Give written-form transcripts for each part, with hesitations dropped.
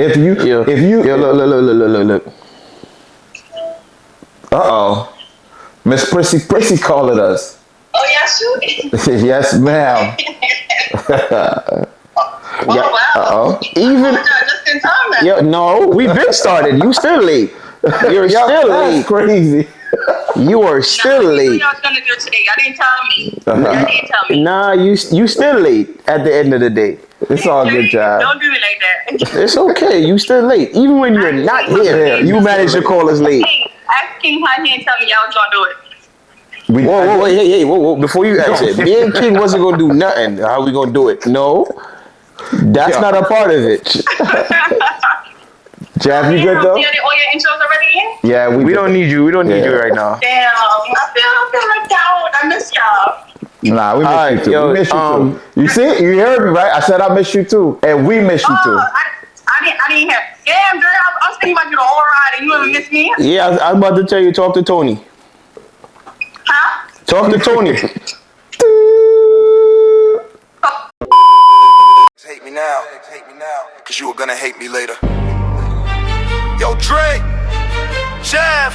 If you, look. Uh-oh. Miss Prissy calling us. Oh, yeah, shoot. Yes, ma'am. Oh, Yeah. wow. Even Just in time now. no, we've been started. You still late. You're still That's late. crazy. You are still What late. y'all gonna do today? Y'all didn't tell me. Y'all didn't tell me. Nah, you still late at the end of the day. It's all good, job. Don't do me like that. It's okay. You still late. Even when you're not here, you managed to call us late. Hey, ask King how he didn't tell me y'all was gonna do it. Whoa, hey, whoa. Before you ask it, me and King wasn't gonna do nothing. How we gonna do it? No, that's not a part of it. Jab, you good though? All your intros already in? Yeah, We don't need you. We don't need you right now. Damn, I feel like y'all. I miss y'all. Nah, we miss you too. yo, We miss you too. You see, you heard me right? I said I miss you too, and we miss you too. I didn't hear. Damn, girl, I was thinking about you the whole ride, and you even miss me. Yeah, I was about to tell you. Talk to Tony. Huh? Talk to Tony. Hate me now, cause you were gonna hate me later. Yo, Dre, Jeff,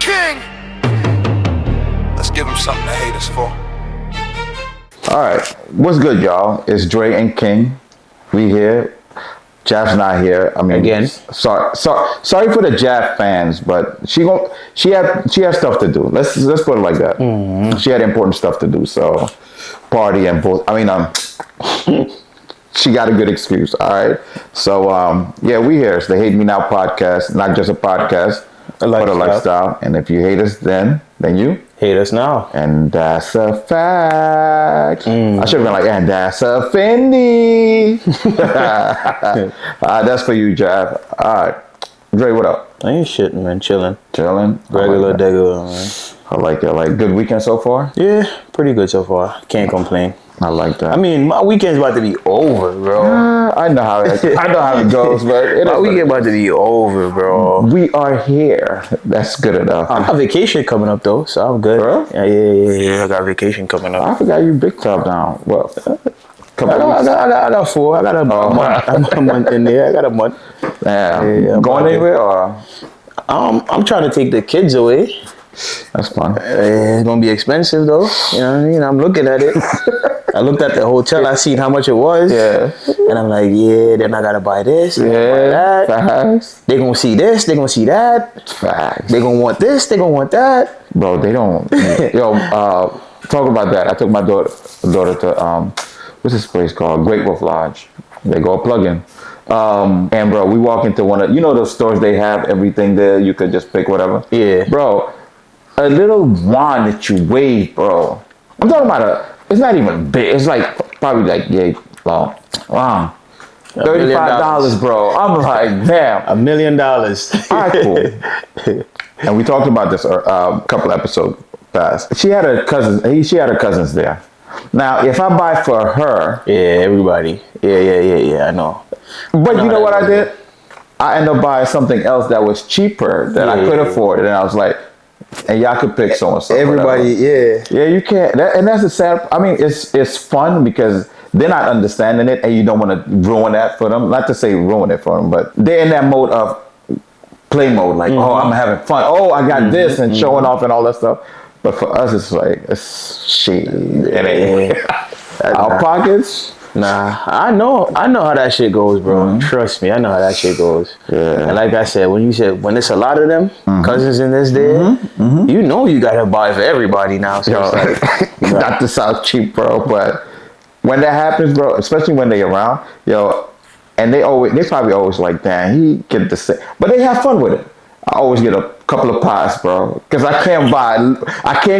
King. Let's give him something to hate us for. All right, what's good, y'all? It's Dre and King. We here. Jav's not here. I mean, Again. Sorry for the Jav fans, but she had stuff to do. Let's put it like that. Mm-hmm. She had important stuff to do. So party and both. I mean, she got a good excuse. All right. So yeah, we here. It's the Hate Me Now podcast, not just a podcast, but a lifestyle. And if you hate us, then you hate us now. And that's a fact. I should have been like, and that's a Fendi. That's for you, Jav. All right. Dre, what up? I ain't shit, man. Chilling. Regular, degular, man. I like that. Like, good weekend so far? Yeah, pretty good so far. Can't complain. I like that. I mean, my weekend's about to be over, bro. I know how it goes, but my weekend about to be over, bro. We are here. That's good enough. I got vacation coming up though, so I'm good. Bro? Yeah. I got vacation coming up. I forgot you big top down. Well, I got 4. I got a month in there. I got a month. Yeah. Going anywhere or? I'm trying to take the kids away. That's fun. It's gonna be expensive though. You know what I mean? I'm looking at it. I looked at the hotel. I seen how much it was. Yeah. And I'm like, yeah. Then I gotta buy this. Yeah. Buy that. Facts. They gonna see this. They gonna see that. Facts. They gonna want this. They gonna want that. Bro, they don't. Yo, talk about that. I took my daughter to what's this place called? Great Wolf Lodge. They go plug-in. And bro, we walk into one of those stores. They have everything there. You could just pick whatever. Yeah. Bro, a little wand that you wave, bro. I'm talking about it's not even big. It's like probably like wow. $35, bro. I'm like, damn. $1 million. All right, cool. And we talked about this a couple episodes past. She had her cousins there. Now, if I buy for her, Yeah, everybody. Yeah. I know. But you know what I did? I ended up buying something else that was cheaper that I could afford, and I was like, and y'all could pick so and so. Everybody, yeah, you can't. And that's a sad. I mean, it's fun because they're not understanding it, and you don't want to ruin that for them. Not to say ruin it for them, but they're in that mode of play mode, like, oh, I'm having fun. Oh, I got this, and showing off and all that stuff. But for us, it's like it's shit. It ain't our pockets. Nah, I know how that shit goes, bro. Trust me, I know how that shit goes. Yeah. And like I said, when it's a lot of them cousins in this day, you know you gotta buy for everybody now. So it's like, not to sound cheap, bro, but when that happens, bro, especially when they around, and they probably always like, damn, he get the same, but they have fun with it. I always get a couple of pies, bro, because I can't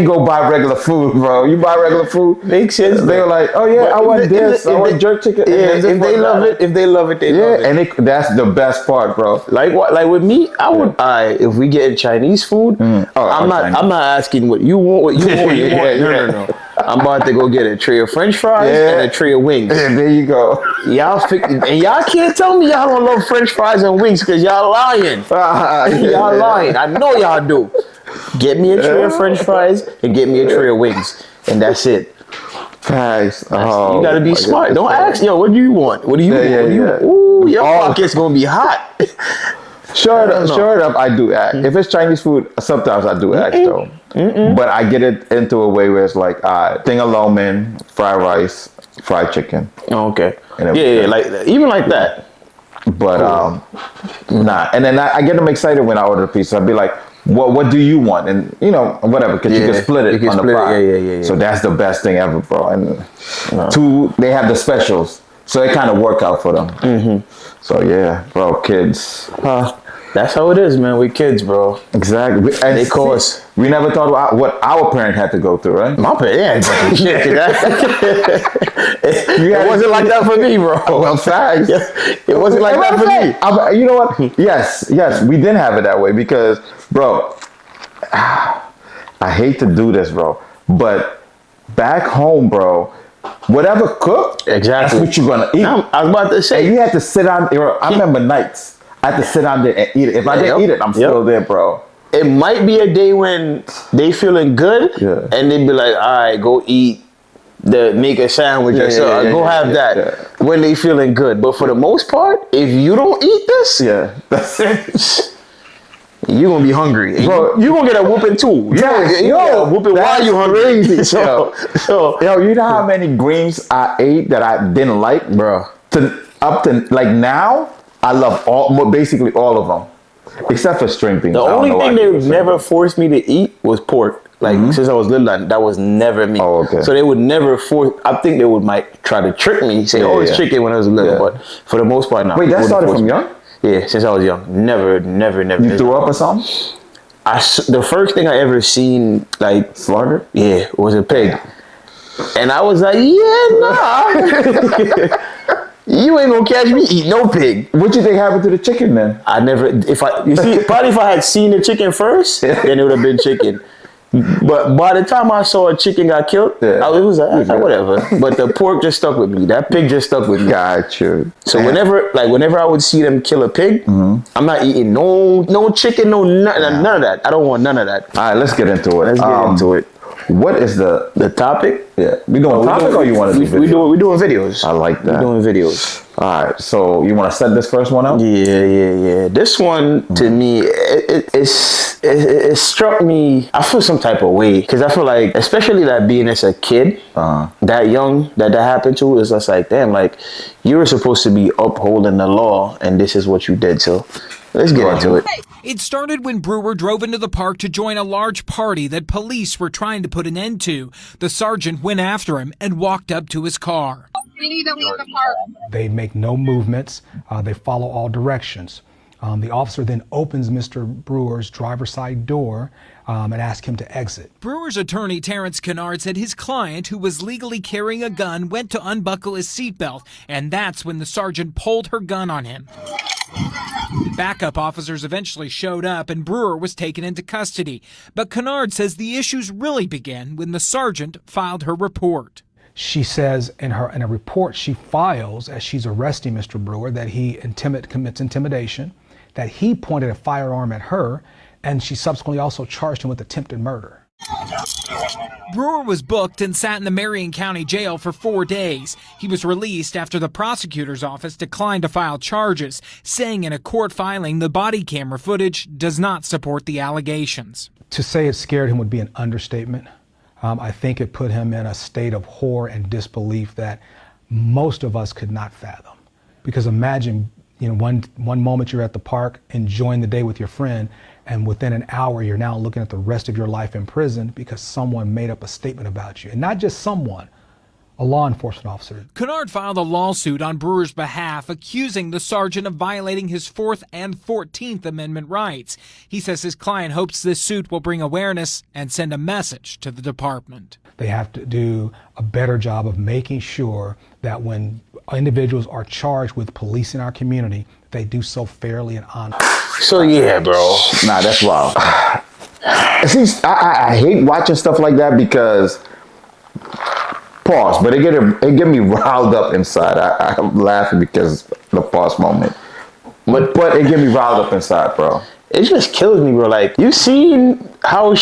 go buy regular food, bro. You buy regular food, makes sense. They were like, oh yeah, I want this, I want jerk chicken. Yeah, if they love it, they love it. And that's the best part, bro. Like what? Like with me, I would. If we get Chinese food, I'm not asking what you want. What you want? No. I'm about to go get a tray of French fries and a tray of wings. And there you go. Y'all can't tell me y'all don't love French fries and wings because y'all lying. Y'all lying. I know y'all do. Get me a tray of French fries and get me a tray of wings, and that's it. Facts. Oh, you gotta be smart. God, Don't ask, yo, what do you want? What do you want? Yeah, What do you yeah. want? Ooh, your pocket's gonna be hot. Sure enough, I do ask. If it's Chinese food, sometimes I do ask though. But I get it into a way where it's like, thing of lo mein, fried rice, fried chicken. Oh, okay. And Yeah, like even like that. But nah. And then I get them excited when I order the pizza. I'd be like, what do you want? And you know, whatever, because you can split it on the pie. Yeah. So that's the best thing ever, bro. And two, they have the specials, so they kind of work out for them. So yeah, bro, kids. That's how it is, man. We kids, bro. Exactly. And They cost. we never thought about what our parent had to go through, right? My parents, yeah, it wasn't like that for me, bro. Well, facts. It wasn't like that for me. You know what? Yes, we didn't have it that way because, bro, I hate to do this, bro, but back home, bro, whatever cooked, Exactly. that's what you're gonna eat. I was about to say. And you had to sit down. I remember nights. I had to sit down there and eat it. If I didn't eat it, I'm still there, bro. It might be a day when they feeling good, and they be like, all right, go eat, make a sandwich or something. Go have that when they feeling good. But for the most part, if you don't eat this, that's it. you gonna be hungry. Bro, you gonna get a whooping too. You gonna get a whooping while you hungry. Crazy. So, yo, you know how many greens I ate that I didn't like, bro? Up to like now, I love basically all of them, except for string beans. The only thing they never forced me to eat was pork. Like since I was little, that was never me. Oh, okay. So they would never force. I think they might try to trick me, say, "Oh, it's chicken" when I was little. But for the most part, no. Wait, that started from young? Yeah, since I was young. Never. You threw up or something? The first thing I ever seen, like Slaughter? Yeah, was a pig, and I was like, yeah, nah. You ain't gonna catch me eat no pig. What you think happened to the chicken then? I never. Probably if I had seen the chicken first, then it would have been chicken. But by the time I saw a chicken got killed, it was like, whatever. But the pork just stuck with me. That pig just stuck with me. Got you. So whenever I would see them kill a pig, I'm not eating no chicken, none of that. I don't want none of that. All right, let's get into it. What is the topic? Yeah, we doing topic or you want to do videos? We doing videos. I like that. We're doing videos. All right, so you want to set this first one up? Yeah. This one to me, it struck me. I feel some type of way because I feel like, especially that being as a kid, that young, that happened to, is just like, damn, like you were supposed to be upholding the law, and this is what you did. So let's get into it. It started when Brewer drove into the park to join a large party that police were trying to put an end to. The sergeant went after him and walked up to his car. We need to leave the park. They make no movements. They follow all directions. The officer then opens Mr. Brewer's driver's side door and asks him to exit. Brewer's attorney, Terrence Kennard, said his client, who was legally carrying a gun, went to unbuckle his seatbelt, and that's when the sergeant pulled her gun on him. Backup officers eventually showed up and Brewer was taken into custody. But Kennard says the issues really began when the sergeant filed her report. She says in a report she files as she's arresting Mr. Brewer that he commits intimidation, that he pointed a firearm at her, and she subsequently also charged him with attempted murder. Brewer was booked and sat in the Marion County Jail for 4 days. He was released after the prosecutor's office declined to file charges, saying in a court filing the body camera footage does not support the allegations. To say it scared him would be an understatement. I think it put him in a state of horror and disbelief that most of us could not fathom. Because imagine, one moment you're at the park enjoying the day with your friend, and within an hour you're now looking at the rest of your life in prison because someone made up a statement about you. And not just someone, a law enforcement officer. Kennard filed a lawsuit on Brewer's behalf, accusing the sergeant of violating his 4th and 14th Amendment rights. He says his client hopes this suit will bring awareness and send a message to the department. They have to do a better job of making sure that when individuals are charged with policing our community, they do so fairly and honestly. So yeah, bro. Nah, that's wild. See, I hate watching stuff like that because, pause, but it get me riled up inside. I'm laughing because the pause moment. But it get me riled up inside, bro. It just kills me, bro. Like, you seen how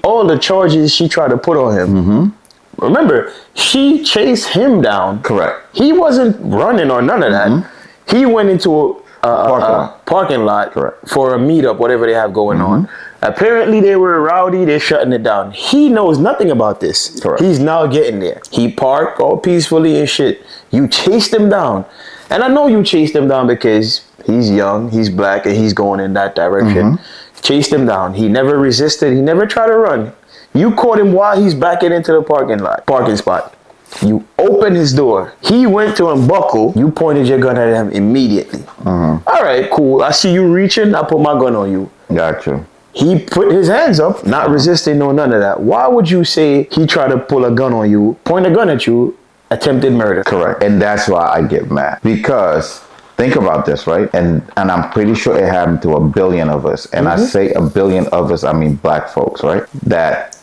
all the charges she tried to put on him. remember, she chased him down. Correct. He wasn't running or none of that. He went into a parking lot Correct. for a meetup, whatever they have going on. Apparently they were rowdy, they're shutting it down. He knows nothing about this. Correct. He's now getting there. He parked all peacefully and shit. You chased him down. And I know you chased him down because he's young, he's black, and he's going in that direction. Chased him down. He never resisted. He never tried to run. You caught him while he's backing into the parking spot. You opened his door. He went to unbuckle. You pointed your gun at him immediately. All right, cool. I see you reaching. I put my gun on you. Got you. He put his hands up, not resisting, no none of that. Why would you say he tried to pull a gun on you, point a gun at you, attempted murder? Correct. And that's why I get mad. Because think about this, right? And I'm pretty sure it happened to a billion of us. And I say a billion of us, I mean black folks, right? That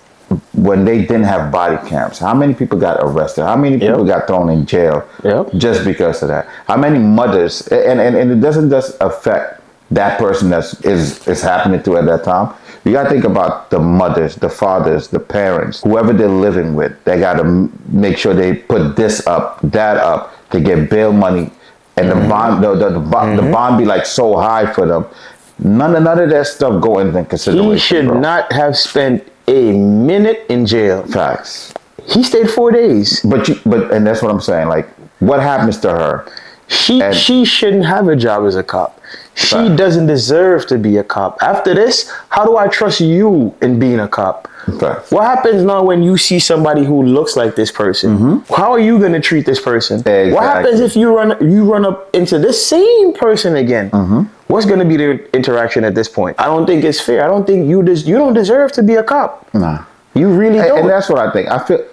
when they didn't have body cams, how many people got arrested? How many people got thrown in jail just because of that? How many mothers, and it doesn't just affect that person is happening to at that time. You gotta think about the mothers, the fathers, the parents, whoever they're living with. They gotta make sure they put this up, that up to get bail money, and the bond, the bond be like so high for them. None of that stuff go into consideration. He should not have spent a minute in jail. Facts. He stayed 4 days. But and that's what I'm saying. Like, what happens to her? She shouldn't have a job as a cop. She doesn't deserve to be a cop. After this, how do I trust you in being a cop? Facts. What happens now when you see somebody who looks like this person? How are you going to treat this person? Exactly. What happens if you run up into this same person again? What's going to be the interaction at this point? I don't think it's fair. I don't think you don't deserve to be a cop. Nah. You really don't. And that's what I think. I feel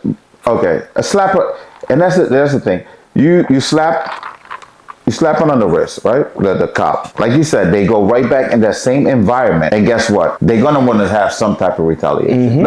okay. A slapper, and that's the thing. You slap on the wrist, right? The cop. Like you said, they go right back in that same environment. And guess what? They're going to want to have some type of retaliation.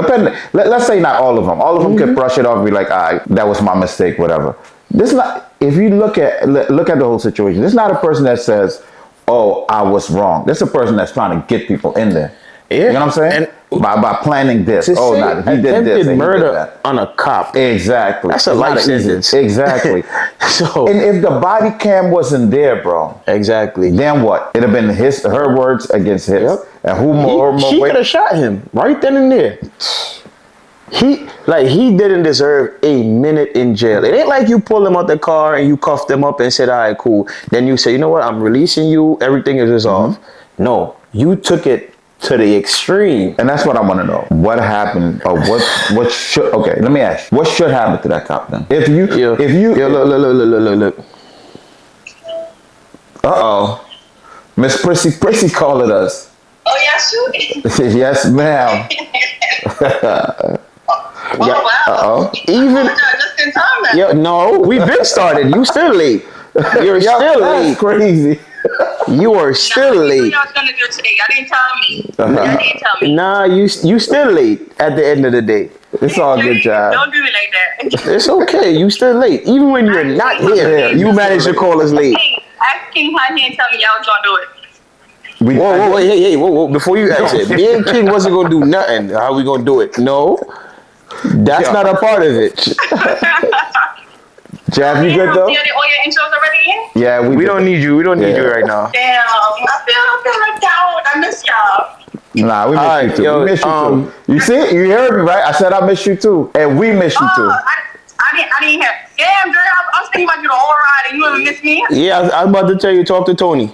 Let's say not all of them. All of them can brush it off and be like, all right, that was my mistake, whatever. This not, if you look at the whole situation, this is not a person that says, oh, I was wrong. This is a person that's trying to get people in there. Yeah. You know what I'm saying? And by planning this. Oh, he did this. Attempted And murder on a cop. Exactly. That's a life sentence. Exactly. So, and if the body cam wasn't there, bro. Exactly. Then what? It'd have been her words against his. And who more? She could have shot him right then and there. He didn't deserve a minute in jail. It ain't like you pull him out the car and you cuffed him up and said, all right, cool. Then you say, you know what? I'm releasing you. Everything is resolved. No, you took it to the extreme. And that's what I want to know. What happened, or what should, okay, let me ask you, what should happen to that cop then? If you look. Uh-oh. Miss Prissy calling us. Oh, yeah, shoot. Yes, ma'am. Oh, wow. Even, Just in time now. no, we've been started. You still late. You're still late. That's crazy. You are still late. What y'all was gonna do today? Y'all didn't tell me. Y'all didn't tell me. Nah, you still late at the end of the day. It's all good, job. Don't do me like that. It's okay. You still late. Even when you're not here, you managed to call us late. Hey, ask King why he didn't tell me y'all was gonna do it. Whoa. Before you answer, me and King wasn't gonna do nothing. How we gonna do it? No, that's not a part of it. Jav, you good though? All your intros already in? Yeah, We don't need you. We don't need you right now. Damn, I feel left out. I miss y'all. Nah, we miss you too. yo, We miss you too. You see? You heard me, right? I said I miss you too. And we miss you too. I didn't hear. Damn, girl, I was thinking about you the whole ride and you even miss me. Yeah, I was about to tell you, talk to Tony.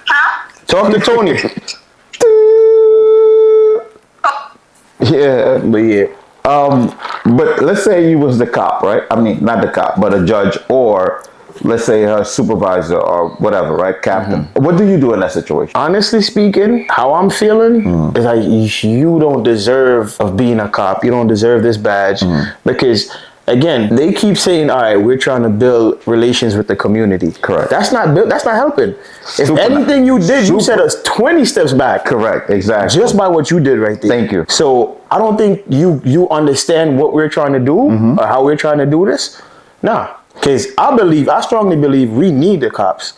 Huh? Talk to Tony. Yeah. But yeah. But let's say you was the cop, right? I mean, not the cop, but a judge, or let's say her supervisor or whatever, right? Captain. What do you do in that situation? Honestly speaking, how I'm feeling is like you don't deserve of being a cop. You don't deserve this badge because, again, they keep saying, all right, we're trying to build relations with the community. Correct. That's not helping. If anything you did, you set us 20 steps back. Correct. Exactly. Just by what you did right there. Thank you. So I don't think you understand what we're trying to do or how we're trying to do this. Nah. Because I strongly believe we need the cops.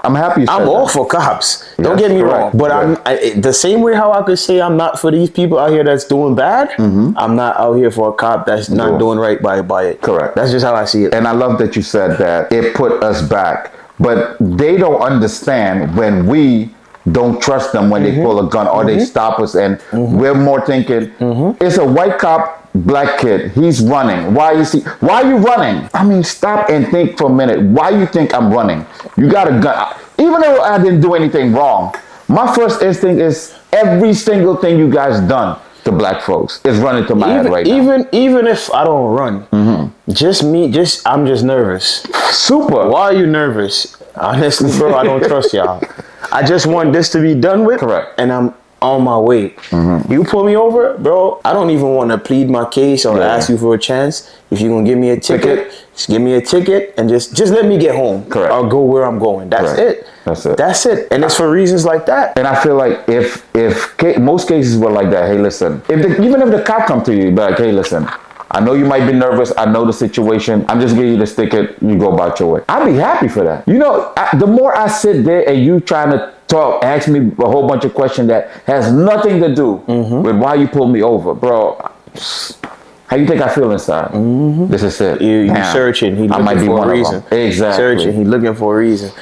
I'm happy you said I'm all that. for cops. Don't Yes, get me correct, wrong. But the same way how I could say I'm not for these people out here that's doing bad, I'm not out here for a cop that's not doing right by it. Correct. That's just how I see it. And I love that you said that it put us back. But they don't understand when we don't trust them when they pull a gun or they stop us, and we're more thinking it's a white cop, black kid, he's running. Why are you running? I mean, stop and think for a minute. Why you think I'm running? You got a gun. Even though I didn't do anything wrong, my first instinct is every single thing you guys done to black folks is running to my head right now. Even if I don't run, I'm just nervous. Super. Why are you nervous? Honestly, bro, I don't trust y'all. I just want this to be done with. Correct. And I'm on my way. You pull me over, bro, I don't even want to plead my case or ask you for a chance. If you're going to give me a ticket, just give me a ticket and just let me get home. Correct. I'll go where I'm going. That's it. That's it. And it's for reasons like that. And I feel like if most cases were like that, hey, listen, even if the cop come to you, be like, hey, listen, I know you might be nervous. I know the situation. I'm just giving you this ticket. You go about your way. I'd be happy for that. You know, the more I sit there and you trying to ask me a whole bunch of questions that has nothing to do with why you pulled me over, bro. How you think I feel inside? This is it. You searching. He looking for a reason. Exactly. Searching. He looking for a reason.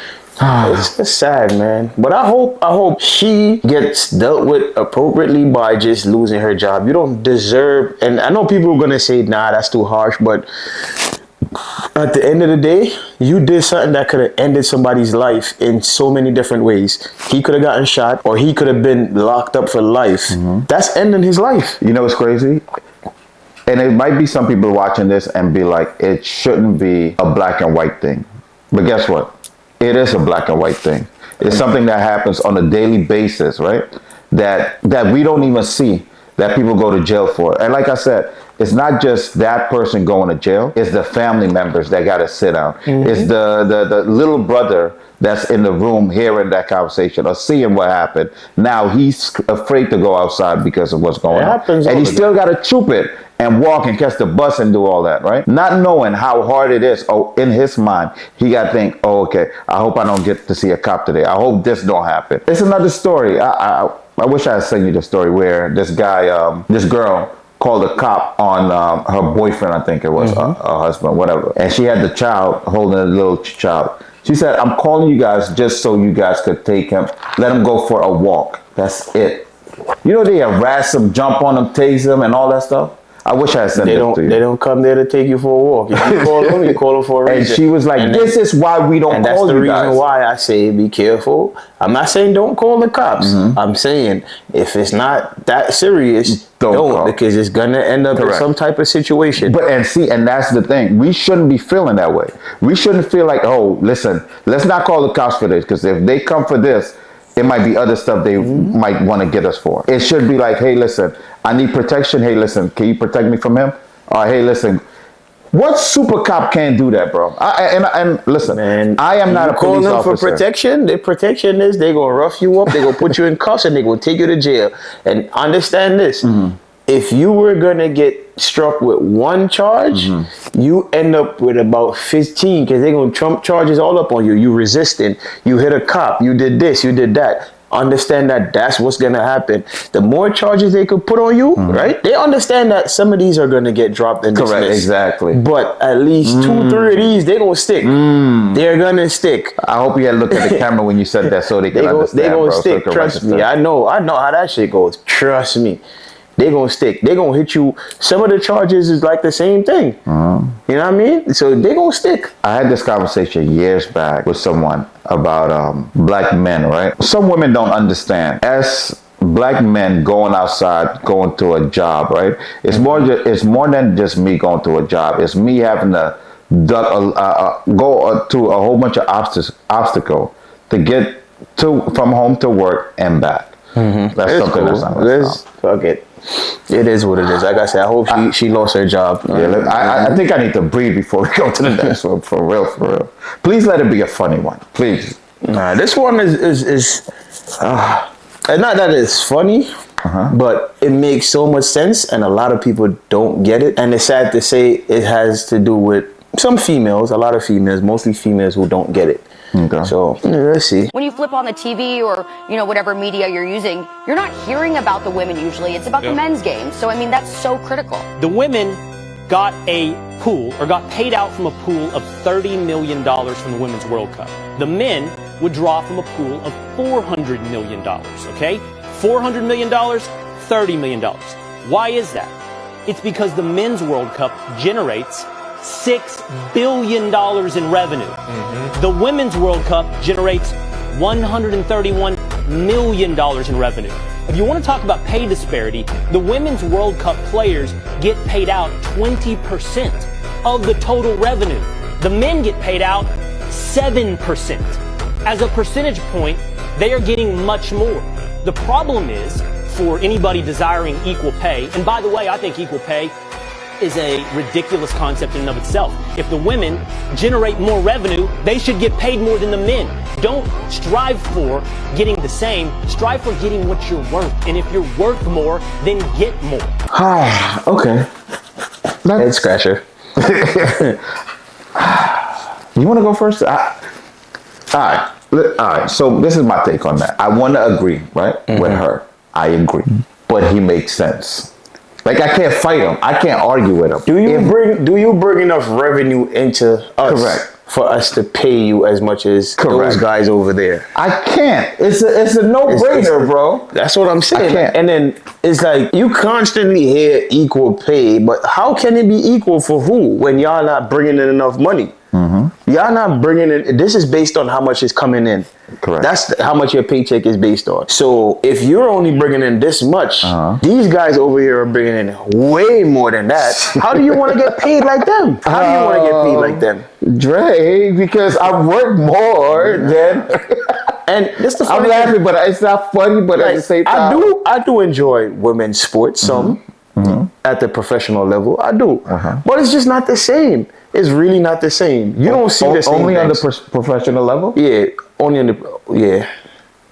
It's sad, man. But I hope she gets dealt with appropriately by just losing her job. You don't deserve, and I know people are gonna say, nah, that's too harsh, but at the end of the day, you did something that could have ended somebody's life in so many different ways. He could have gotten shot, or he could have been locked up for life. That's ending his life. You know what's crazy? And it might be some people watching this and be like, it shouldn't be a black and white thing. But guess what? It is a black and white thing. It's something that happens on a daily basis, right? That we don't even see, that people go to jail for. And like I said, it's not just that person going to jail. It's the family members that got to sit down. It's the little brother that's in the room hearing that conversation or seeing what happened. Now he's afraid to go outside because of what's going on. And he still got to troop it and walk and catch the bus and do all that, right? Not knowing how hard it is. Oh, in his mind, he got to think, oh, okay, I hope I don't get to see a cop today. I hope this don't happen. It's another story. I wish I had seen you the story where this guy, this girl, called a cop on her boyfriend, I think it was, her husband, whatever. And she had the child, holding a little child. She said, I'm calling you guys just so you guys could take him, let him go for a walk. That's it. You know, they harass him, jump on him, tase him, and all that stuff. I wish I had said that to you. They don't come there to take you for a walk. If you call them, you call them for a reason. And she was like, this is why we don't call you guys. And that's the reason why I say be careful. I'm not saying don't call the cops. I'm saying if it's not that serious, don't because it's going to end up in some type of situation. But and that's the thing. We shouldn't be feeling that way. We shouldn't feel like, oh, listen, let's not call the cops for this, because if they come for this, it might be other stuff they might want to get us for. It should be like, hey, listen, I need protection. Hey, listen, can you protect me from him? Hey, listen, what super cop can't do that, bro? And listen, man, I am not a police officer. Call them for protection. The protection is they gonna rough you up, they gonna put you in cuffs, and they gonna take you to jail. And understand this: if you were gonna get struck with one charge, you end up with about 15, because they're gonna trump charges all up on you. You resisting, you hit a cop, you did this, you did that. Understand that that's what's gonna happen. The more charges they could put on you, right? They understand that some of these are gonna get dropped and dismissed. Correct, exactly. But at least 2-3 of these, they gonna stick. They're gonna stick. I hope you had looked at the camera when you said that so they can understand. They gonna stick. Trust me. I know how that shit goes. Trust me. They gonna stick. They gonna hit you. Some of the charges is like the same thing. You know what I mean? So they gonna stick. I had this conversation years back with someone about black men, right? Some women don't understand. As black men going outside, going to a job, right? It's more than just me going to a job. It's me having to go through a whole bunch of obstacles to get from home to work and back. That's it's something cool. that's not. Fuck it. It is what it is. Like I said, I hope she lost her job. I think I need to breathe before we go to the next one. For real. Please let it be a funny one. Please. Nah, this one is and not that it's funny, but it makes so much sense, and a lot of people don't get it. And it's sad to say it has to do with some females, a lot of females, mostly females who don't get it. Okay. So let's see. When you flip on the TV or, whatever media you're using, you're not hearing about the women usually. It's about the men's game. So, that's so critical. The women got a pool, or got paid out from a pool of $30 million from the Women's World Cup. The men would draw from a pool of $400 million, okay? $400 million, $30 million. Why is that? It's because the Men's World Cup generates $6 billion in revenue. The Women's World Cup generates $131 million in revenue. If you want to talk about pay disparity, the Women's World Cup players get paid out 20% of the total revenue. The men get paid out 7%. As a percentage point, they are getting much more. The problem is, for anybody desiring equal pay, and by the way, I think equal pay is a ridiculous concept in and of itself. If the women generate more revenue, they should get paid more than the men. Don't strive for getting the same, strive for getting what you're worth. And if you're worth more, then get more. Okay. Head scratcher. You want to go first? All right. So this is my take on that. I want to agree, right, with her. I agree. But he makes sense. Like, I can't fight him. I can't argue with him. Do you bring enough revenue into us? Correct. For us to pay you as much as those guys over there? I can't. It's a no-brainer, bro. That's what I'm saying. I can't. And then it's like, you constantly hear equal pay, but how can it be equal for who when y'all not bringing in enough money? Y'all not bringing in, this is based on how much is coming in. Correct. That's how much your paycheck is based on. So if you're only bringing in this much, these guys over here are bringing in way more than that. How do you want to get paid like them? How do you want to get paid like them? Dre, because I work more than... And this the I'm funny laughing, thing, but it's not funny, but at the same time... I do enjoy women's sports, some, at the professional level. I do. But it's just not the same. It's really not the same. You don't see the same only on things. the professional level? Yeah, only on the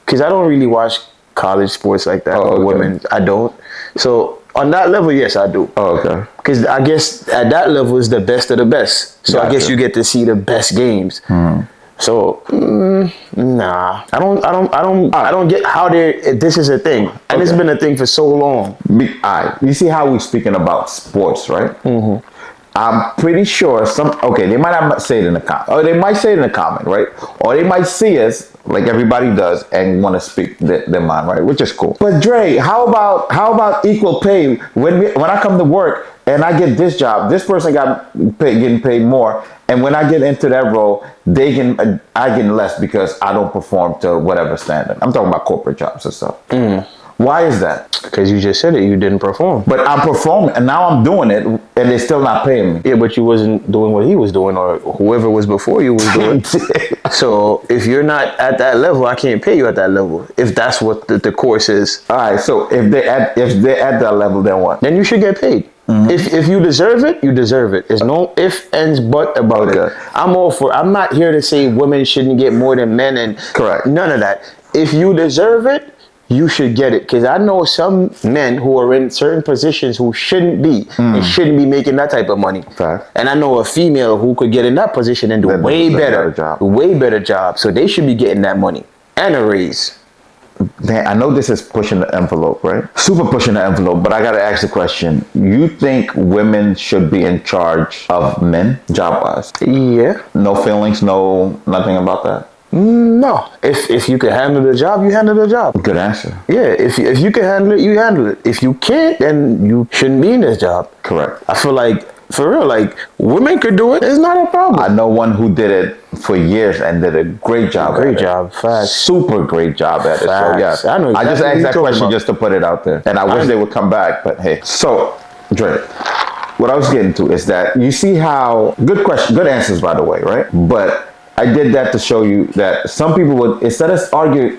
because I don't really watch college sports like that for women. I don't. So on that level, yes, I do. Oh, okay. Because I guess at that level is the best of the best. So I guess you get to see the best games. So nah, I don't get how this is a thing, and it's been a thing for so long. You see how we're speaking about sports, right? I'm pretty sure they might not say it in the comment, or they might say it in the comment, right? Or they might see us like everybody does and want to speak their mind, right? Which is cool. But Dre, how about equal pay? When I come to work and I get this job, this person getting paid more, and when I get into that role, I get less because I don't perform to whatever standard. I'm talking about corporate jobs and stuff. Why is that? Because you just said it, you didn't perform. But I'm performing, and now I'm doing it, and they're still not paying me. Yeah, but you wasn't doing what he was doing, or whoever was before you was doing. So if you're not at that level, I can't pay you at that level. If that's what the course is. All right. So if they're at that level, then what? Then you should get paid. If you deserve it, you deserve it. There's no ifs, ands, but about it. I'm all for. I'm not here to say women shouldn't get more than men, and correct. None of that. If you deserve it, you should get it. Because I know some men who are in certain positions who shouldn't be and shouldn't be making that type of money. Fact. And I know a female who could get in that position and do a way better job. So they should be getting that money and a raise. Man, I know this is pushing the envelope, right? Super pushing the envelope, but I gotta ask the question. You think women should be in charge of men, job-wise? Yeah. No feelings, nothing about that? No. If you can handle the job, you handle the job. Good answer. Yeah, if you can handle it, you handle it. If you can't, then you shouldn't be in this job. Correct. I feel like, for real, like, women could do it. It's not a problem. I know one who did it for years and did a great job. Great job. Facts. Super great job at it. Facts. So, yeah. I know exactly I just asked that question about. just to put it out there. And I wish they would come back, but hey. So, Dre, what I was getting to is that you see how, good question, good answers, by the way, right? But I did that to show you that some people would, instead of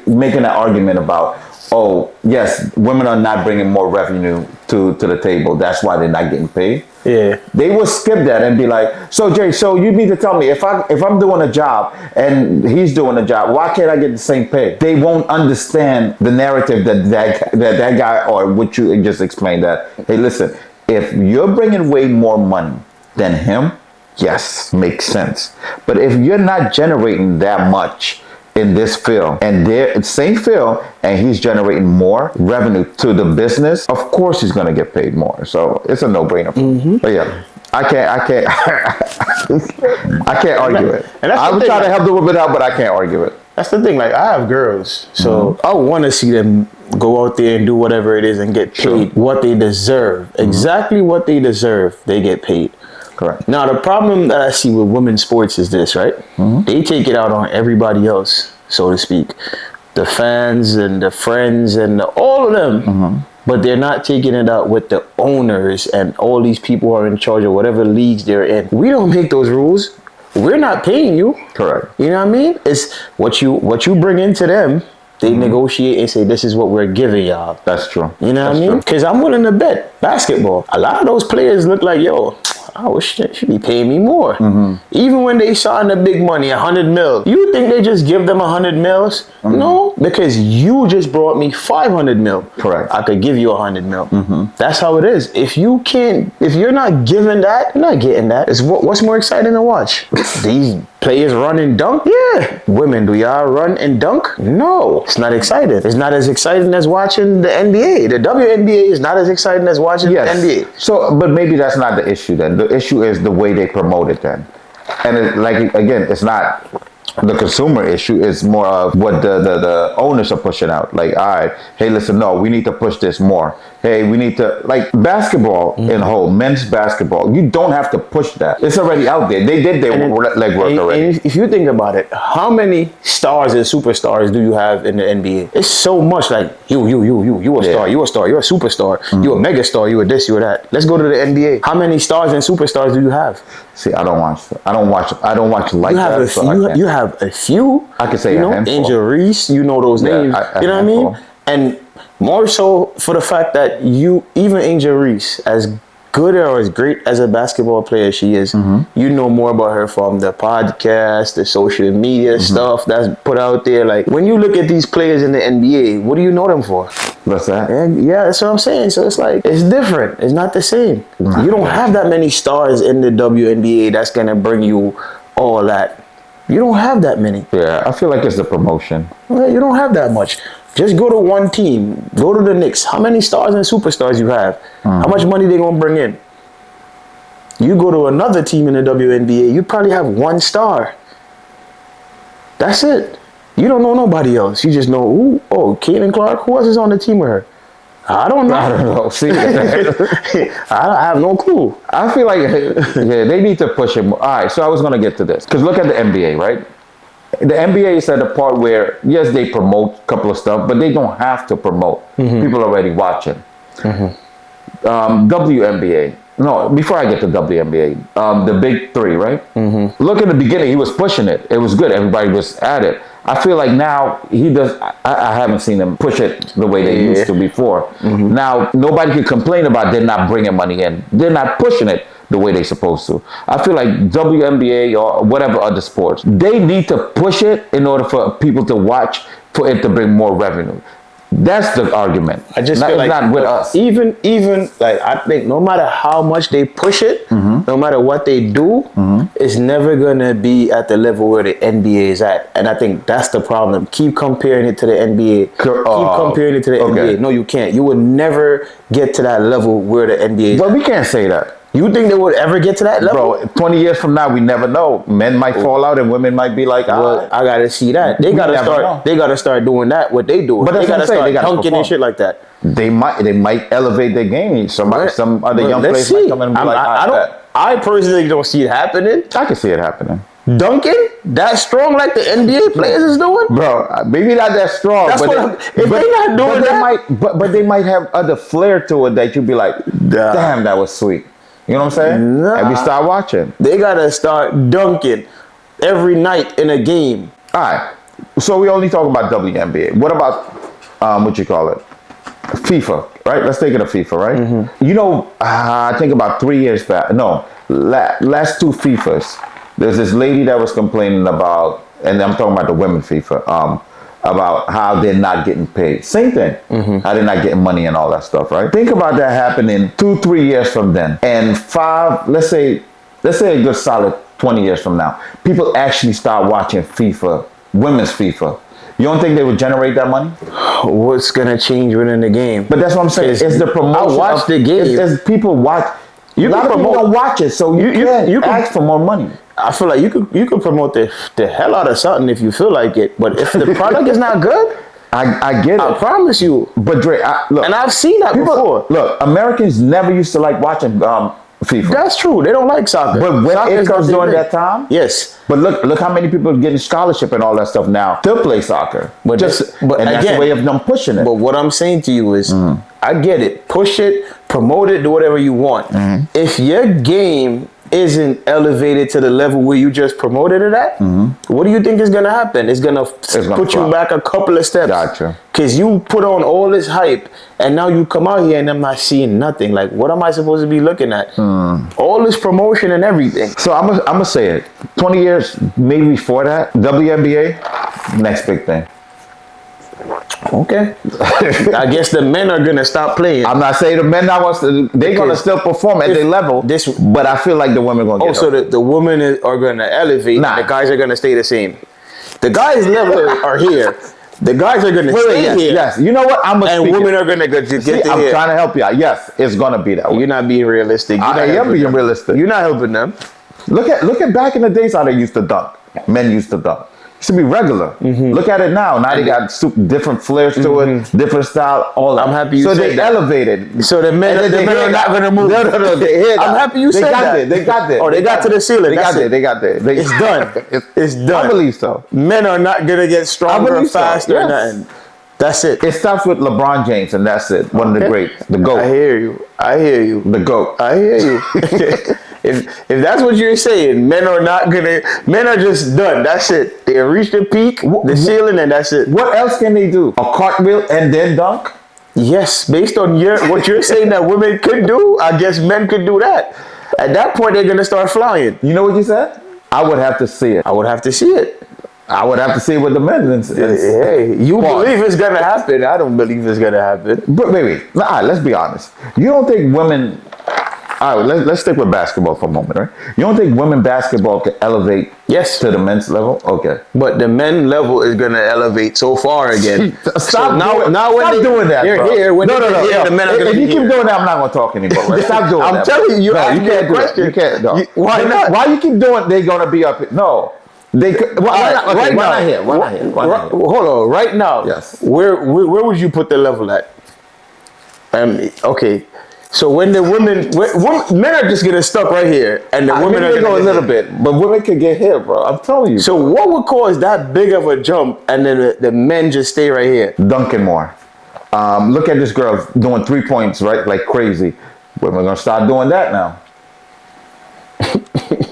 making an argument about, oh, yes, women are not bringing more revenue to the table, that's why they're not getting paid. Yeah. They would skip that and be like, so Jay, so you need to tell me if I'm doing a job and he's doing a job, why can't I get the same pay? They won't understand the narrative that guy, or what you just explained, that, hey, listen, if you're bringing way more money than him, yes, makes sense. But if you're not generating that much in this field, and they're same field, and he's generating more revenue to the business, of course he's gonna get paid more. So it's a no-brainer. But yeah, I can't I can't argue it. And that's I the would thing, try to like- help the women out, but I can't argue it. That's the thing. Like, I have girls, so I want to see them go out there and do whatever it is and get paid what they deserve. Exactly what they deserve, they get paid. Correct. Now, the problem that I see with women's sports is this, right? They take it out on everybody else, so to speak. The fans and the friends and all of them. But they're not taking it out with the owners and all these people who are in charge of whatever leagues they're in. We don't make those rules. We're not paying you. Correct. You know what I mean? It's what you bring into them. They negotiate and say, this is what we're giving y'all. That's true. You know That's what I mean? true. Because I'm willing to bet basketball. A lot of those players look like, yo, I wish they should be paying me more. Even when they sign the big money, 100 mil. You think they just give them 100 mils? No, because you just brought me 500 mil. Correct. I could give you 100 mil. That's how it is. If you're not giving that, you're not getting that. It's what's more exciting to watch? These players run and dunk? Yeah. Women, do y'all run and dunk? No. It's not exciting. It's not as exciting as watching the NBA. The WNBA is not as exciting as watching the NBA. So, but maybe that's not the issue then. The issue is the way they promote it then. And it, like, again, it's not the consumer issue, is more of what the owners are pushing out. Like, all right, hey, listen, no, we need to push this more. Hey, we need to, like, basketball in whole, men's basketball, you don't have to push that. It's already out there. They did their legwork already. And if you think about it, how many stars and superstars do you have in the NBA? It's so much. Like, you a star, you a star, you're a superstar, you a mega star, you a this, you a that. Let's go to the NBA. How many stars and superstars do you have? See, I don't watch like You have that. a so few. I can't. You have a few. I could say you a know, handful. Angel Reese. You know those Yeah, names. a You know what I mean? handful. And more so for the fact that even Angel Reese, as good or as great as a basketball player she is, you know more about her from the podcast, the social media stuff that's put out there. Like, when you look at these players in the NBA, what do you know them for? What's that? And yeah, that's what I'm saying. So it's like, it's different. It's not the same. You don't have that many stars in the WNBA that's gonna bring you all that. You don't have that many. Yeah, I feel like it's the promotion. Well, you don't have that much. Just go to one team. Go to the Knicks. How many stars and superstars you have? How much money they gonna bring in? You go to another team in the WNBA, you probably have one star. That's it. You don't know nobody else. You just know, ooh, oh, Caitlin Clark. Who else is on the team with her? I don't know. I don't know. See, I have no clue. I feel like they need to push it more. All right, so I was gonna get to this because look at the NBA, right? The NBA is at a part where yes, they promote a couple of stuff, but they don't have to promote. People are already watching. WNBA. No, before I get to WNBA, the big three, right? Look, in the beginning, he was pushing it. It was good. Everybody was at it. I feel like now he does. I haven't seen them push it the way they used to before. Now nobody can complain about they're not bringing money in. They're not pushing it the way they're supposed to. I feel like WNBA or whatever other sports, they need to push it in order for people to watch, for it to bring more revenue. That's the argument. I just not, feel like not with us. Even like, I think no matter how much they push it, no matter what they do, it's never gonna be at the level where the NBA is at. And I think that's the problem. Keep comparing it to the NBA. Keep comparing it to the NBA. No, you can't. You would never get to that level where the NBA is. But we can't say that. You think they would ever get to that level? Bro, 20 years from now, we never know. Men might fall out and women might be like, well, I gotta see that. They gotta never start. know. They gotta start doing that. What they do. But they that's what gotta I'm saying. start They gotta dunking perform. and shit like that. They might elevate their game. Some other young Let's players might see. come in and be like, I personally don't see it happening. I can see it happening. Dunking that strong like the NBA players is doing, bro. Maybe not that strong. That's but what if they not doing that, but they might have other flair to it that you'd be like, damn, that was sweet. You know what I'm saying? Nah. And we start watching. They gotta start dunking every night in a game. All right. So we only talk about WNBA. What about what you call it? FIFA, right? Let's take it to FIFA, right? You know, I think about 3 years back. No, last two FIFAs. There's this lady that was complaining about, and I'm talking about the women FIFA, about how they're not getting paid. Same thing. How they're not getting money and all that stuff, right? Think about that happening 2-3 years from then. And let's say let's say a good solid 20 years from now, people actually start watching FIFA, women's FIFA, you don't think they would generate that money? What's gonna change within the game? But that's what I'm saying. It's the promotion. I watch the game. It's people watch. A lot of people don't watch it, so you can ask for more money. I feel like you could promote the hell out of something if you feel like it. But if the product is not good, I get it. I promise you. But Dre, look, and I've seen that before. Look, Americans never used to like watching FIFA. That's true. They don't like soccer. But when Soccer it comes during that time, yes. But look how many people are getting scholarship and all that stuff now to play soccer. But and again, that's the way of them pushing it. But what I'm saying to you is, I get it. Push it, promote it, do whatever you want. If your game isn't elevated to the level where you just promoted it at, what do you think is gonna happen? It's gonna put you back a couple of steps. Gotcha. Cause you put on all this hype and now you come out here and I'm not seeing nothing. Like, what am I supposed to be looking at? All this promotion and everything. So I'm gonna say it. 20 years, maybe before that, WNBA, next big thing. Okay. I guess the men are gonna stop playing. I'm not saying the men they're gonna still perform at their level. But I feel like the women are gonna get so the women are gonna elevate. The guys are gonna stay the same. The guys level are here. The guys are gonna stay here. Yes. You know what? And women are gonna get to here. I'm trying to help you out. Yes, it's gonna be that way. You're not being realistic. I am being realistic. You're not helping them. Look at back in the days how they used to dunk. Men used to dunk. It should be regular. Look at it now. Now they got different flares to it, different style, all that. I'm happy you said that. So they elevated. So the men are not going to move. No. I'm happy you said that. They got there. Oh, they got to the ceiling. They got there. It's done. It's done. I believe so. Men are not going to get stronger and faster. Yes. Nothing. That's it. It stops with LeBron James, and that's it. One of the greats. The GOAT. I hear you. The GOAT. I hear you. If that's what you're saying, men are just done. That's it. They reached the peak, the ceiling, and that's it. What else can they do? A cartwheel and then dunk? Yes, based on what you're saying that women could do, I guess men could do that. At that point, they're gonna start flying. You know what you said? I would have to see it. I would have to see it. I would have to see it with the men. Hey, you believe it's gonna happen? I don't believe it's gonna happen. But baby, let's be honest. You don't think women? All right, let's stick with basketball for a moment, right? You don't think women basketball can elevate to the men's level? Okay. But the men level is going to elevate so far again. Stop doing that, they're bro. Here, when no. The men are if you keep doing that, I'm not going to talk anymore. Right? Stop doing that. I'm telling you, you can't do that. You can't. No. Why not? Why you keep doing? They're going to be up here. No. Why not here? Hold on. Right now. Yes. Where would you put the level at? Okay. So when the men are just getting stuck right here, and the women are going to go a little bit, but women could get here, bro. I'm telling you. So what would cause that big of a jump, and then the men just stay right here? Dunking more. Look at this girl doing 3 points, right, like crazy. Women are gonna start doing that now.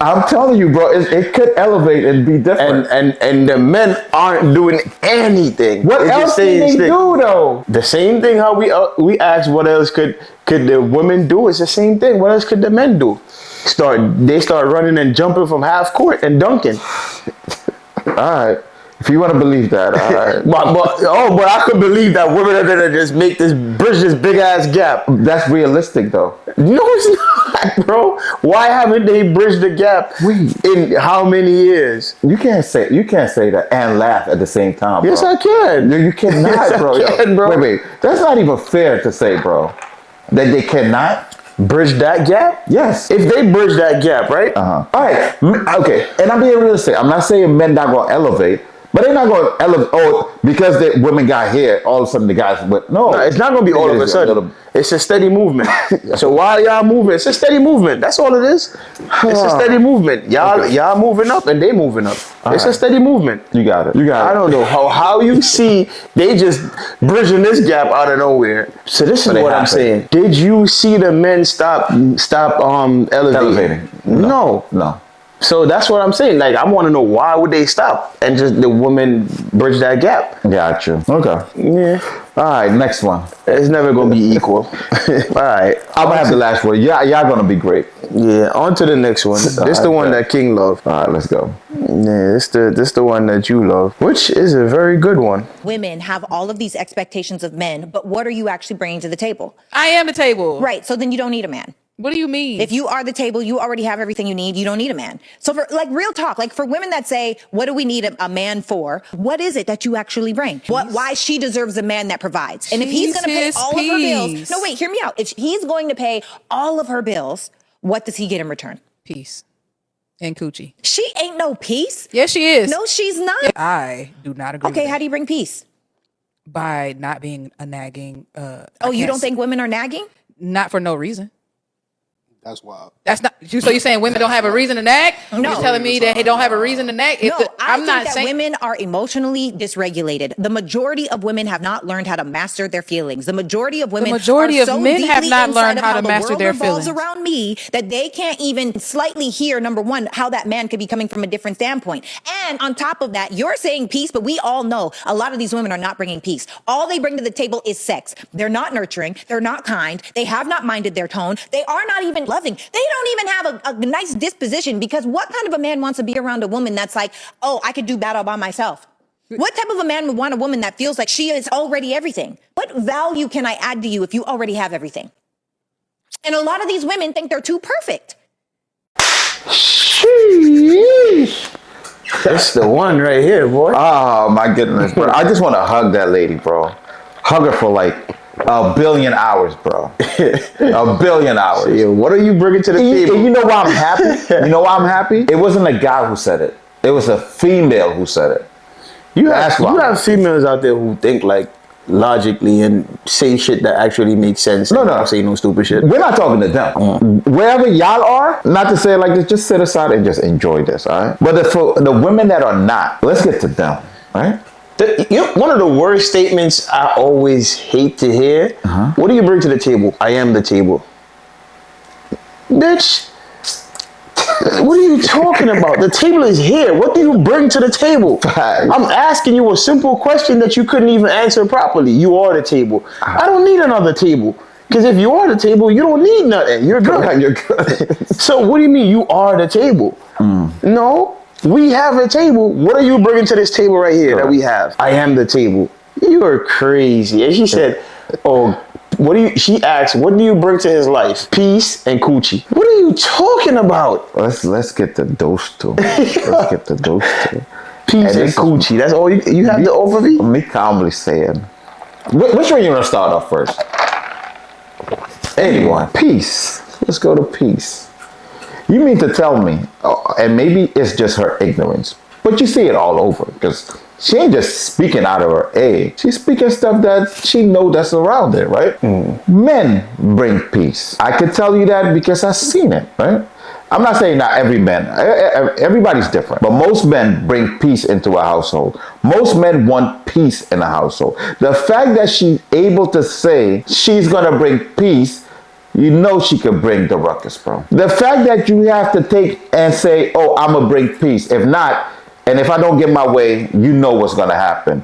I'm telling you, bro, it could elevate and be different. And the men aren't doing anything. What else can they do though? The same thing. How we asked, what else could the women do? It's the same thing. What else could the men do? They start running and jumping from half court and dunking. All right. If you want to believe that, all right. but I could believe that women are gonna just bridge this big ass gap. That's realistic, though. No, it's not, bro. Why haven't they bridged the gap in how many years? You can't say that and laugh at the same time. Yes, bro. I can. No, you cannot, yes, bro. I can, bro. Wait. That's not even fair to say, bro. That they cannot bridge that gap. Yes. If they bridge that gap, right? All right. Okay. And I'm being realistic. I'm not saying men not gonna elevate. But they're not going to elevate, because the women got here, all of a sudden the guys, but no. It's not going to be all of a sudden. It's a steady movement. So while y'all moving, it's a steady movement. That's all it is. It's a steady movement. Y'all moving up and they moving up. It's a steady movement. You got it. I don't know how you see they just bridging this gap out of nowhere. So this is what I'm saying. Did you see the men stop elevating? No. So that's what I'm saying. Like, I want to know, why would they stop and just the women bridge that gap? Gotcha. Okay. Yeah. All right, next one. It's never going to be equal. All right. I'm going to have the last word. Y'all going to be great. Yeah, on to the next one. This the one that King loved. All right, let's go. Yeah, this the one that you love, which is a very good one. Women have all of these expectations of men, but what are you actually bringing to the table? I am a table. Right, so then you don't need a man. What do you mean? If you are the table, you already have everything you need. You don't need a man. So for like real talk, like for women that say, what do we need a man for? What is it that you actually bring? Why she deserves a man that provides. And if he's going to pay all of her bills. No, wait, hear me out. If he's going to pay all of her bills, what does he get in return? Peace. And coochie. She ain't no peace. Yes, she is. No, she's not. I do not agree. Okay, with how do you bring peace? By not being a nagging. Oh, you don't think women are nagging? Not for no reason. That's wild. That's not. So you're saying women don't have a reason to nag? No. You're telling me that they don't have a reason to nag? No, I think that women are emotionally dysregulated. The majority of women have not learned how to master their feelings. The majority of women, the majority are so of men have deeply not inside learned of how to the master world their revolves feelings around me that they can't even slightly hear, number one, how that man could be coming from a different standpoint. And on top of that, you're saying peace, but we all know a lot of these women are not bringing peace. All they bring to the table is sex. They're not nurturing. They're not kind. They have not minded their tone. They are not even loving. They don't even have a nice disposition, because what kind of a man wants to be around a woman that's like, oh, I could do battle by myself? What type of a man would want a woman that feels like she is already everything? What value can I add to you if you already have everything? And a lot of these women think they're too perfect. Sheesh. That's the one right here, boy. Oh my goodness, bro. I just want to hug that lady, bro. Hug her for like a billion hours, bro. A billion hours. Yeah, what are you bringing to the table? You know why I'm happy? You know why I'm happy? It wasn't a guy who said it. It was a female who said it. You have females out there who think like logically and say shit that actually makes sense. No. Say no stupid shit. We're not talking to them. Wherever y'all are, not to say it like this, just sit aside and just enjoy this, all right? But for the women that are not, let's get to them, all right? One of the worst statements I always hate to hear. What do you bring to the table? I am the table. Bitch, what are you talking about? The table is here. What do you bring to the table? I'm asking you a simple question that you couldn't even answer properly. You are the table. I don't need another table. Because if you are the table, you don't need nothing. You're good. You're good. So what do you mean you are the table? No. We have a table. What are you bringing to this table right here that we have? I am the table. You are crazy. And she said, oh, she asked, what do you bring to his life? Peace and coochie. What are you talking about? Let's get to those two. Let's get to those two. Peace and coochie. That's all you have to offer me? Me calmly saying. Which one you want to start off first? Anyone. Peace. Let's go to peace. You mean to tell me, and maybe it's just her ignorance, but you see it all over, because she ain't just speaking out of her egg. She's speaking stuff that she know that's around there, right? Men bring peace. I can tell you that because I've seen it, right? I'm not saying not every man. Everybody's different. But most men bring peace into a household. Most men want peace in a household. The fact that she's able to say she's going to bring peace, you know she could bring the ruckus, bro. The fact that you have to take and say, oh, I'm going to bring peace. If not, and if I don't get my way, you know what's going to happen.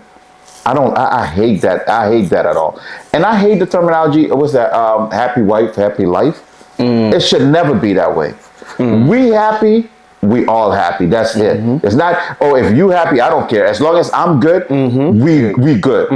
I hate that. I hate that at all. And I hate the terminology, what's that, happy wife, happy life. It should never be that way. We happy, we all happy. That's it. It's not, oh, if you happy, I don't care. As long as I'm good, we good.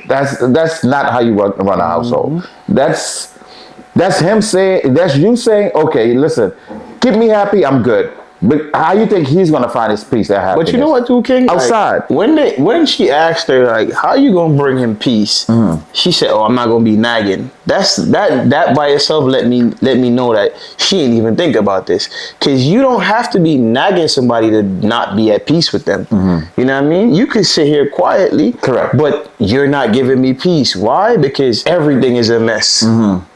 That's not how you run a household. That's him saying, that's you saying, okay, listen, keep me happy, I'm good. But how you think he's gonna find his peace at happiness? But you know what, too, King? Outside. Like, when she asked her, like, how you gonna bring him peace? She said, oh, I'm not gonna be nagging. That by itself let me know that she ain't even think about this. Cause you don't have to be nagging somebody to not be at peace with them. You know what I mean? You could sit here quietly. Correct. But you're not giving me peace. Why? Because everything is a mess.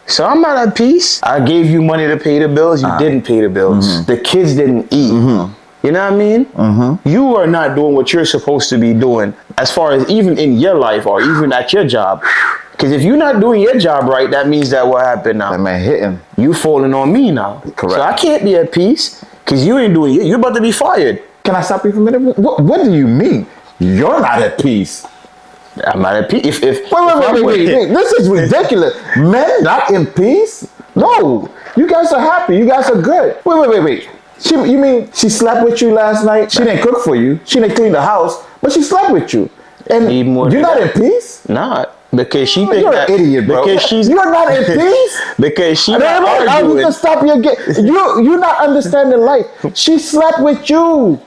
So I'm not at peace. I gave you money to pay the bills. You didn't pay the bills. The kids didn't eat. You know what I mean? You are not doing what you're supposed to be doing as far as even in your life or even at your job. Because if you're not doing your job right, that means that what happened now? That man hitting. You falling on me now. Correct. So I can't be at peace because you ain't doing it. You're about to be fired. Can I stop you for a minute? What do you mean? You're not at peace. I'm not at peace. Wait. This is ridiculous. Men not in peace? No. You guys are happy. You guys are good. Wait. You mean she slept with you last night? She didn't cook for you. She didn't clean the house, but she slept with you. And you're not in peace? Nah, because she thinks You're that, an idiot, bro. Because You're not in peace. Because she I not mean, you arguing. can stop your you're not understanding life. She slept with you.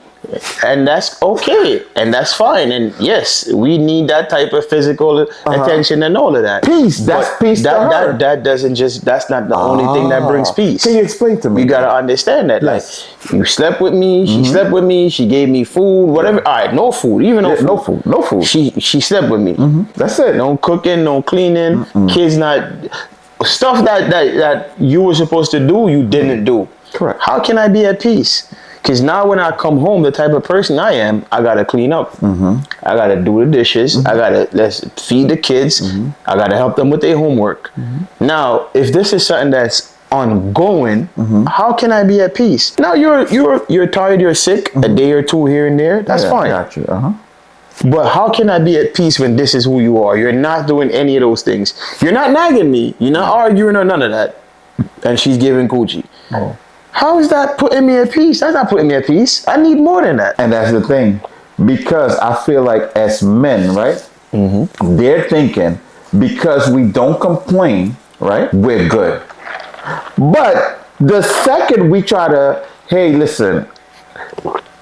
And that's okay, and that's fine, and yes, we need that type of physical attention and all of that. Peace, that's But peace to her. That doesn't just, that's not the only thing that brings peace. Can you explain to me? You gotta understand that, Yes. like, you slept with me, she slept with me, she gave me food, whatever. All right, no food, even no food. No food. She slept with me. That's it. No cooking, no cleaning, kids not stuff that you were supposed to do, you didn't do. Correct. How can I be at peace? Because now when I come home, the type of person I am, I gotta clean up. I gotta do the dishes. I gotta feed the kids. I gotta help them with their homework. Now, if this is something that's ongoing, how can I be at peace? Now you're tired, you're sick, a day or two here and there. That's fine. I got you. But how can I be at peace when this is who you are? You're not doing any of those things. You're not nagging me. You're not arguing or none of that. And she's giving coochie. Oh. How is that putting me at peace? That's not putting me at peace. I need more than that. And that's the thing, because I feel like as men, right? They're thinking because we don't complain, right? We're good. But the second we try to, hey, listen,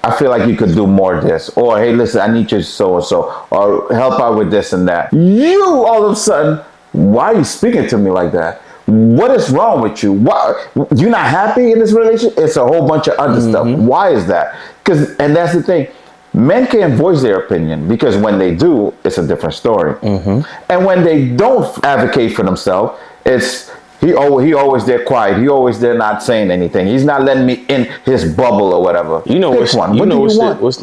I feel like you could do more of this, or hey, listen, I need you so and so, or help out with this and that. You all of a sudden, why are you speaking to me like that? What is wrong with you? Why you're not happy in this relationship? It's a whole bunch of other stuff. Why is that? And that's the thing. Men can't voice their opinion, because when they do, it's a different story. And when they don't advocate for themselves, it's he always there quiet. He always there not saying anything. He's not letting me in his bubble or whatever. You know what's one? You know what's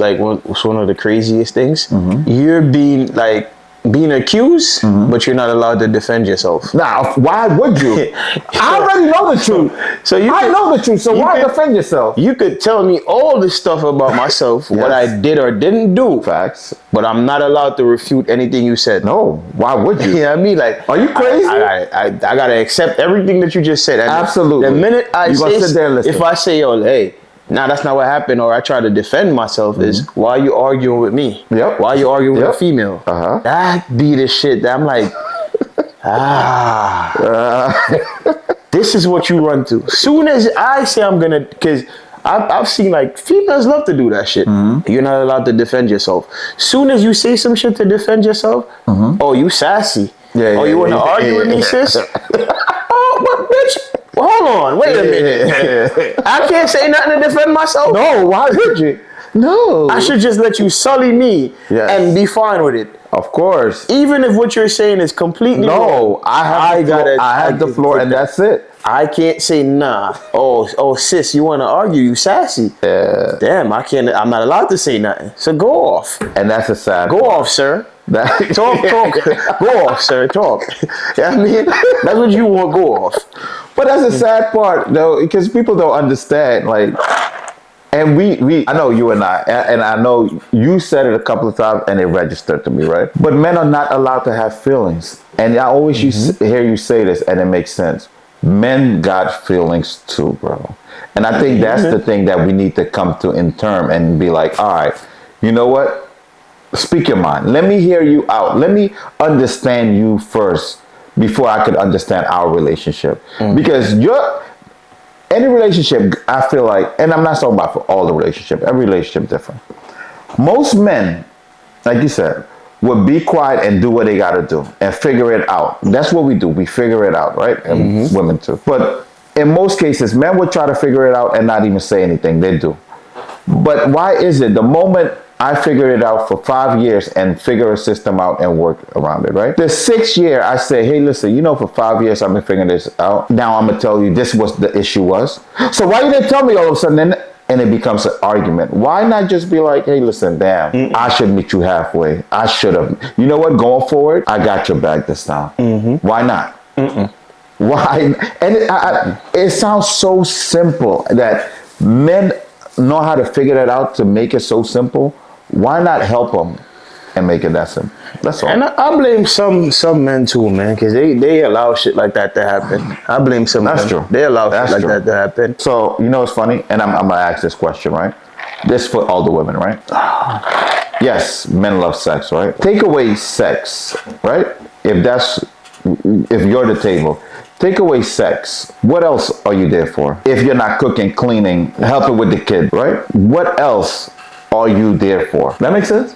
one of the craziest things? You're being accused, but you're not allowed to defend yourself. Now, why would you? I already know the truth. I know the truth, so why defend yourself? You could tell me all this stuff about myself, what I did or didn't do. Facts. But I'm not allowed to refute anything you said. No, why would you? You know what I mean? Like, are you crazy? I gotta accept everything that you just said. And absolutely. The minute sit there and listen. if I say, yo, hey, nah, that's not what happened, or I try to defend myself, is why are you arguing with me? Yep. Why are you arguing with a female? That be the shit that I'm like, this is what you run to. Soon as I say I'm gonna, because I've seen like females love to do that shit. You're not allowed to defend yourself. Soon as you say some shit to defend yourself, oh, you sassy. Oh, you want to argue with me, sis? Oh, but bitch. Hold on, wait a minute. I can't say nothing to defend myself. No, why would you? No. I should just let you sully me and be fine with it. Of course. Even if what you're saying is completely wrong. I have the floor and that's it. I can't say nah. Oh, sis, you want to argue? You sassy? Yeah. Damn, I can't. I'm not allowed to say nothing. So go off. And that's a sad. Go off, sir. Talk. Go off, sir. Talk. I mean, that's what you want. Go off. But that's the sad part, though, because people don't understand. Like, and we I know you and I know you said it a couple of times, and it registered to me, right? But men are not allowed to have feelings, and I always hear you say this, and it makes sense. Men got feelings too, bro. And I think that's the thing that we need to come to in term and be like, all right, you know what? Speak your mind. Let me hear you out. Let me understand you first before I could understand our relationship. Because any relationship, I feel like, and I'm not talking about for all the relationships, every relationship different. Most men, like you said, would be quiet and do what they got to do and figure it out. That's what we do. We figure it out, right? And women too. But in most cases, men would try to figure it out and not even say anything. They do. But why is it the moment I figured it out for 5 years and figure a system out and work around it, right? The 6th year, I say, hey, listen, you know, for 5 years, I've been figuring this out. Now I'm going to tell you this was the issue was. So why you didn't tell me all of a sudden? And it becomes an argument. Why not just be like, hey, listen, damn, I should meet you halfway. I should have. You know what? Going forward, I got your back this time. Why not? Why? And it sounds so simple that men know how to figure that out to make it so simple. Why not help them and make it that simple? That's all. And I blame some men too, man, because they allow shit like that to happen. I blame some of them. That's true. They allow shit like that to happen. So, you know what's funny? And I'm going to ask this question, right? This for all the women, right? Yes, men love sex, right? Take away sex, right? If you're the table, take away sex. What else are you there for? If you're not cooking, cleaning, helping with the kid, right? What else are you there for? That makes sense?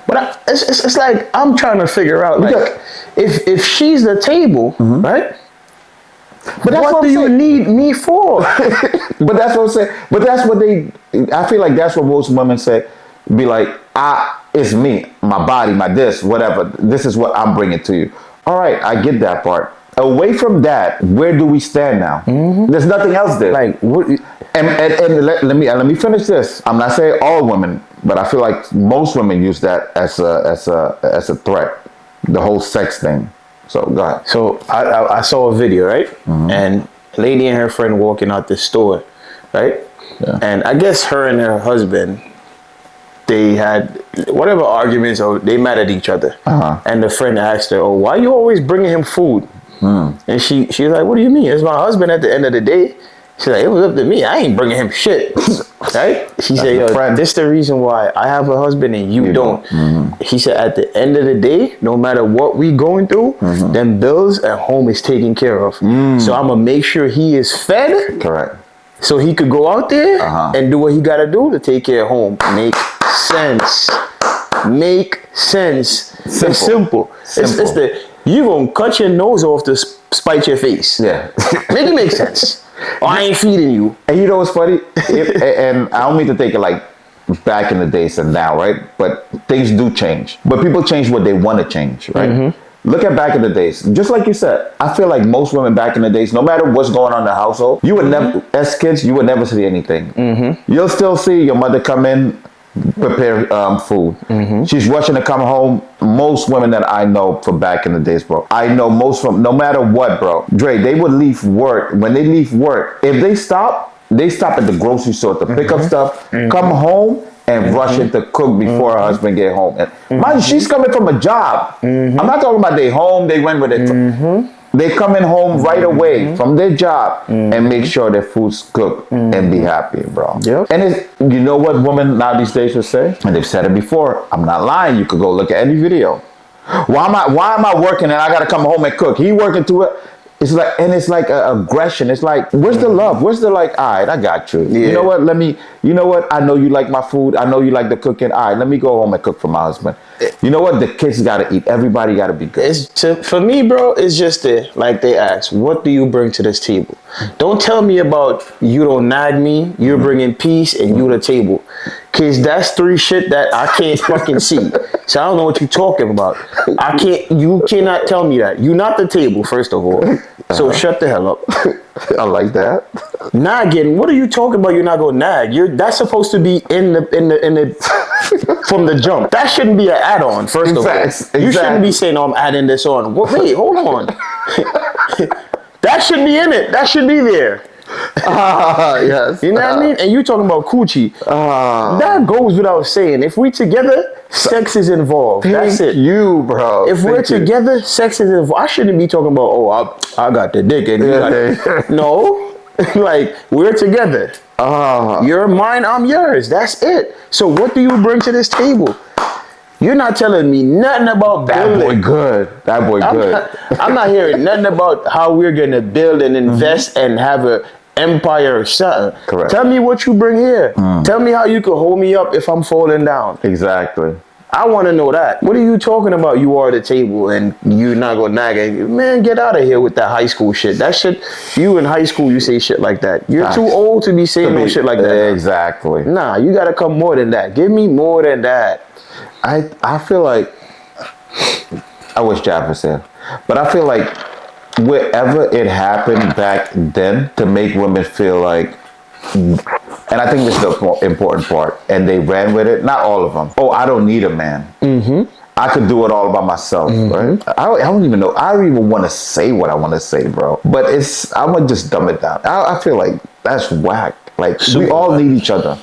But it's like I'm trying to figure out, like, if she's the table, right? But what do you need me for? But that's what I'm saying. But that's what I feel like that's what most women say. Be like, it's me, my body, my this, whatever. This is what I'm bringing to you. All right, I get that part. Away from that, where do we stand now? There's nothing else there. Like, what? And let me finish this. I'm not saying all women, but I feel like most women use that as a threat. The whole sex thing. So go ahead. So I saw a video, right? And a lady and her friend walking out the store, right? Yeah. And I guess her and her husband, they had whatever arguments, or they mad at each other. And the friend asked her, "Oh, why you always bringing him food?" And she was like, "What do you mean? It's my husband at the end of the day." She's like, "It was up to me. I ain't bringing him shit." Right? She said, "Yo, this the reason why I have a husband and you don't." He said, "At the end of the day, no matter what we going through, them bills at home is taken care of. So I'm gonna make sure he is fed." Correct. So he could go out there and do what he gotta do to take care of home. Make sense. Make sense. It's simple. It's you gonna cut your nose off to spite your face. Yeah. Make it make sense. Or I ain't feeding you. And you know what's funny? And I don't mean to take it like back in the days and now, right? But things do change. But people change what they want to change, right? Look at back in the days. Just like you said, I feel like most women back in the days, no matter what's going on in the household, you would never, as kids, you would never see anything. You'll still see your mother come in, prepare food. She's rushing to come home. Most women that I know from back in the days, bro, I know most from, no matter what, bro, Dre, they would leave work. When they leave work, if they stop at the grocery store to pick up stuff, come home, and rush in to cook before her husband get home. And mind you, she's coming from a job. I'm not talking about they home, they went with it. They coming home right away from their job and make sure their food's cooked and be happy, bro. And you know what women now these days will say? And they've said it before. I'm not lying. You could go look at any video. Why am I working and I gotta come home and cook? He working through it. It's like, and it's like aggression. It's like, where's the love? Where's the like, all right, I got you. You know what? You know what? I know you like my food. I know you like the cooking. All right, let me go home and cook for my husband. You know what? The kids got to eat. Everybody got to be good. For me, bro, it's just like they ask, what do you bring to this table? Don't tell me about you don't nag me, you're bringing peace, and you the table. Cause that's three shit that I can't fucking see. So I don't know what you're talking about. You cannot tell me that. You're not the table, first of all. So shut the hell up. I like that. Nagging, what are you talking about? You're not gonna nag. That's supposed to be in the from the jump. That shouldn't be an add-on, first of all. You shouldn't be saying, "Oh, I'm adding this on." Wait, hold on. That should be in it. That should be there. Yes. You know what I mean? And you talking about coochie. That goes without saying. If we together, sex is involved. That's it. You, bro. If we're together, sex is involved. I shouldn't be talking about, oh, I got the dick. And no. Like, we're together. You're mine, I'm yours. That's it. So what do you bring to this table? You're not telling me nothing about building. That boy good. That boy good. I'm not hearing nothing about how we're going to build and invest and have a empire or something. Correct. Tell me what you bring here. Tell me how you can hold me up if I'm falling down. Exactly. I want to know that. What are you talking about? You are the table and you're not going to nag. Man, get out of here with that high school shit. That shit, you in high school, you say shit like that. You're too old to be saying no shit like that. Exactly. Nah, you got to come more than that. Give me more than that. I feel like, I wish Jaff was here, but I feel like wherever it happened back then to make women feel like, and I think this is the important part, and they ran with it, not all of them. Oh, I don't need a man. I could do it all by myself, right? I don't even know. I don't even want to say what I want to say, bro. But I'm going to just dumb it down. I feel like that's whack. Like, we all need each other.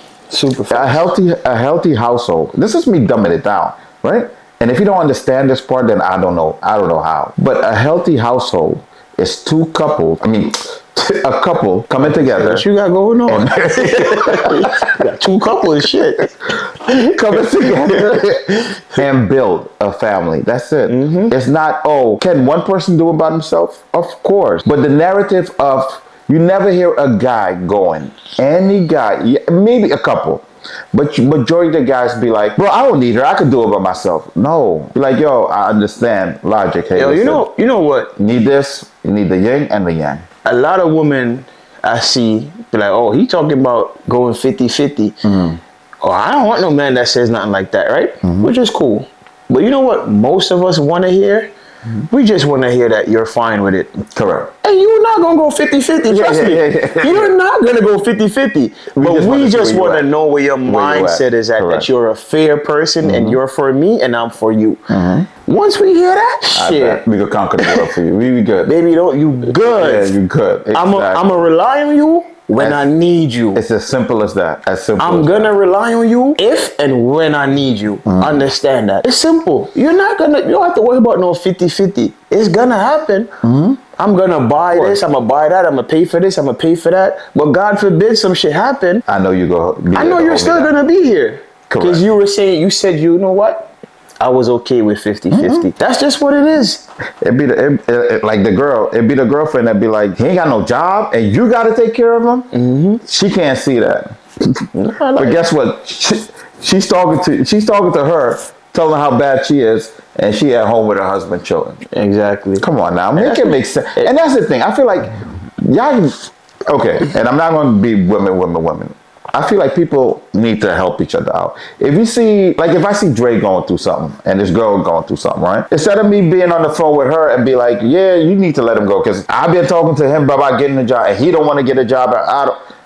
A healthy household. This is me dumbing it down, right? And if you don't understand this part, then I don't know how. But a healthy household is two couples. I mean, a couple coming together. What you got going on? You got two couples, shit. Coming together and build a family. That's it. It's not, oh, can one person do it by himself? Of course. But the narrative of, you never hear a guy going, any guy, maybe a couple, but majority of the guys be like, bro, I don't need her. I can do it by myself. No. Be like, yo, I understand logic. Hey, Yo, listen, you know what? you need this, you need the yin and the yang. A lot of women I see be like, oh, he talking about going 50-50. Oh, I don't want no man that says nothing like that, right? Which is cool. But you know what most of us want to hear? We just want to hear that you're fine with it. Correct. And you're not going to go 50-50, trust me. You're not going to go 50-50. But we just want to know where your mindset is at, that you're a fair person and you're for me and I'm for you. Once we hear that shit, we could conquer the world for you. We be good. Baby, you good. Yeah, you good. Exactly. I'm going to rely on you when I need you. It's as simple as that. As simple I'm gonna rely on you if and when I need you. Understand that. It's simple. You don't have to worry about no 50-50. It's gonna happen. I'm gonna buy this, I'm gonna buy that, I'm gonna pay for this, I'm gonna pay for that. But God forbid some shit happen. I know you go. I know you're still gonna be here. Because you said, you know what? I was okay with 50-50. That's just what it is. It'd be like the girl. It'd be the girlfriend that'd be like, he ain't got no job, and you got to take care of him. She can't see that. But guess what? She's talking to her, telling her how bad she is, and she at home with her husband chilling. Exactly. Come on now, make it make sense. And that's the thing. I feel like y'all. Okay, and I'm not going to be women. I feel like people need to help each other out. If you see, like if I see Dre going through something and this girl going through something, right? Instead of me being on the phone with her and be like, yeah, you need to let him go. Because I've been talking to him about getting a job and he don't want to get a job.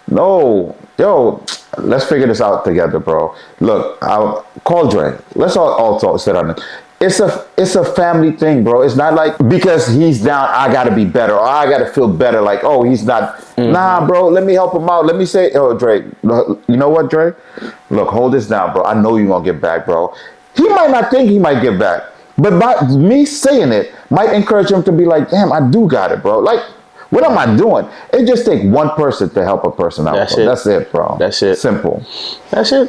No, yo, let's figure this out together, bro. Look, I'll call Dre. Let's all talk, sit on it. It's a family thing, bro. It's not like because he's down, I gotta be better, or I gotta feel better. Like, oh, he's not. Nah, bro. Let me help him out. Let me say, oh, Dre. You know what, Dre? Look, hold this down, bro. I know you're gonna get back, bro. He might not think he might get back, but by me saying it might encourage him to be like, damn, I do got it, bro. Like, what am I doing? It just takes one person to help a person out. That's it, bro. That's it. Simple. That's it.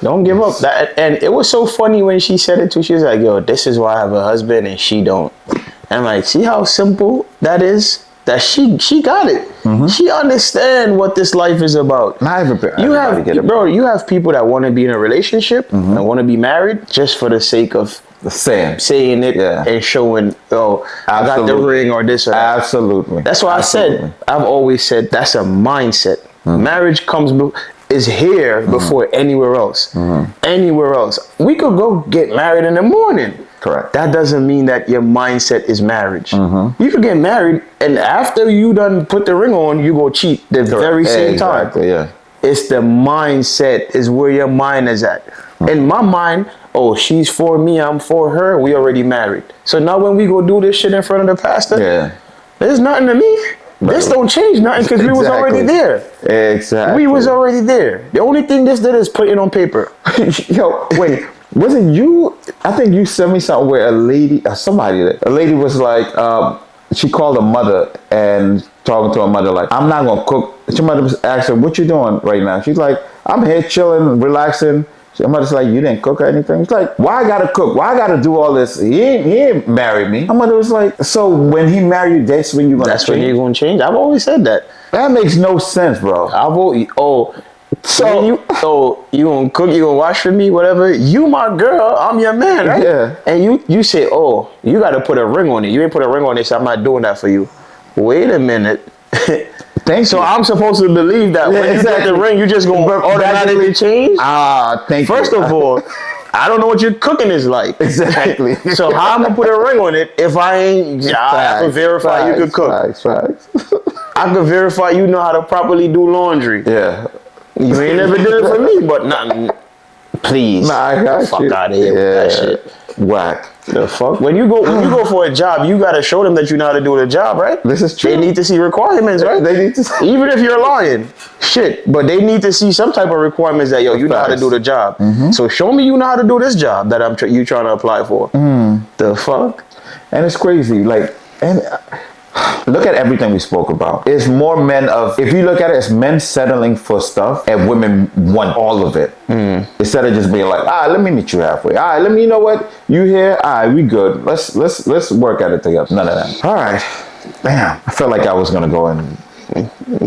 Don't give up. And it was so funny when she said it too. She was like, yo, this is why I have a husband and she don't. And I'm like, see how simple that is? That she got it. She understands what this life is about. You have people that want to be in a relationship and want to be married just for the sake of saying it and showing, oh, I got the ring or this or that. Absolutely. That's why I've always said that's a mindset. Marriage is here before anywhere else. Anywhere else. We could go get married in the morning. Correct. That doesn't mean that your mindset is marriage. You could get married and after you done put the ring on, you go cheat the very same time. Yeah. It's the mindset is where your mind is at. In my mind, oh, she's for me, I'm for her, we already married. So now when we go do this shit in front of the pastor, there's nothing to me. This don't change nothing because we was already there. Exactly. We was already there. The only thing this did is put it on paper. Yo, wait. Wasn't you? I think you sent me something where a lady was like, she called her mother and talking to her mother like, I'm not gonna cook. Her mother asked her, what you doing right now? She's like, I'm here chilling, relaxing. Her mother's like, you didn't cook or anything? It's like, why I gotta cook? Why I gotta do all this? He ain't married me. Her mother was like, so when he married you, that's when you're gonna change? That's when you're gonna change? I've always said that. That makes no sense, bro. So you gonna cook, you gonna wash for me, whatever. You my girl, I'm your man, right? Yeah. And you say, oh, you gotta put a ring on it. You ain't put a ring on it, so I'm not doing that for you. Wait a minute. So I'm supposed to believe that when you get the ring, you just gonna automatically change? First of all, I don't know what your cooking is like. Exactly. So how I'm gonna put a ring on it if I ain't? I can verify you can cook. Facts. I can verify you know how to properly do laundry. Yeah. You ain't never did it for me, but please. I got fuck out of here with that shit. Whack. The fuck? When you go for a job, you gotta show them that you know how to do the job, right? This is true. They need to see requirements, right? They need to see. Even if you're lying, shit. But they need to see some type of requirements that you know how to do the job. So show me you know how to do this job that you trying to apply for. The fuck? And it's crazy, like, and look at everything we spoke about. It's more men of, if you look at it, it's men settling for stuff and women want all of it. Instead of just being like, let me meet you halfway. Let me, you know what? You here? We good. Let's work at it together. None of that. All right. Damn. I felt like I was going to go in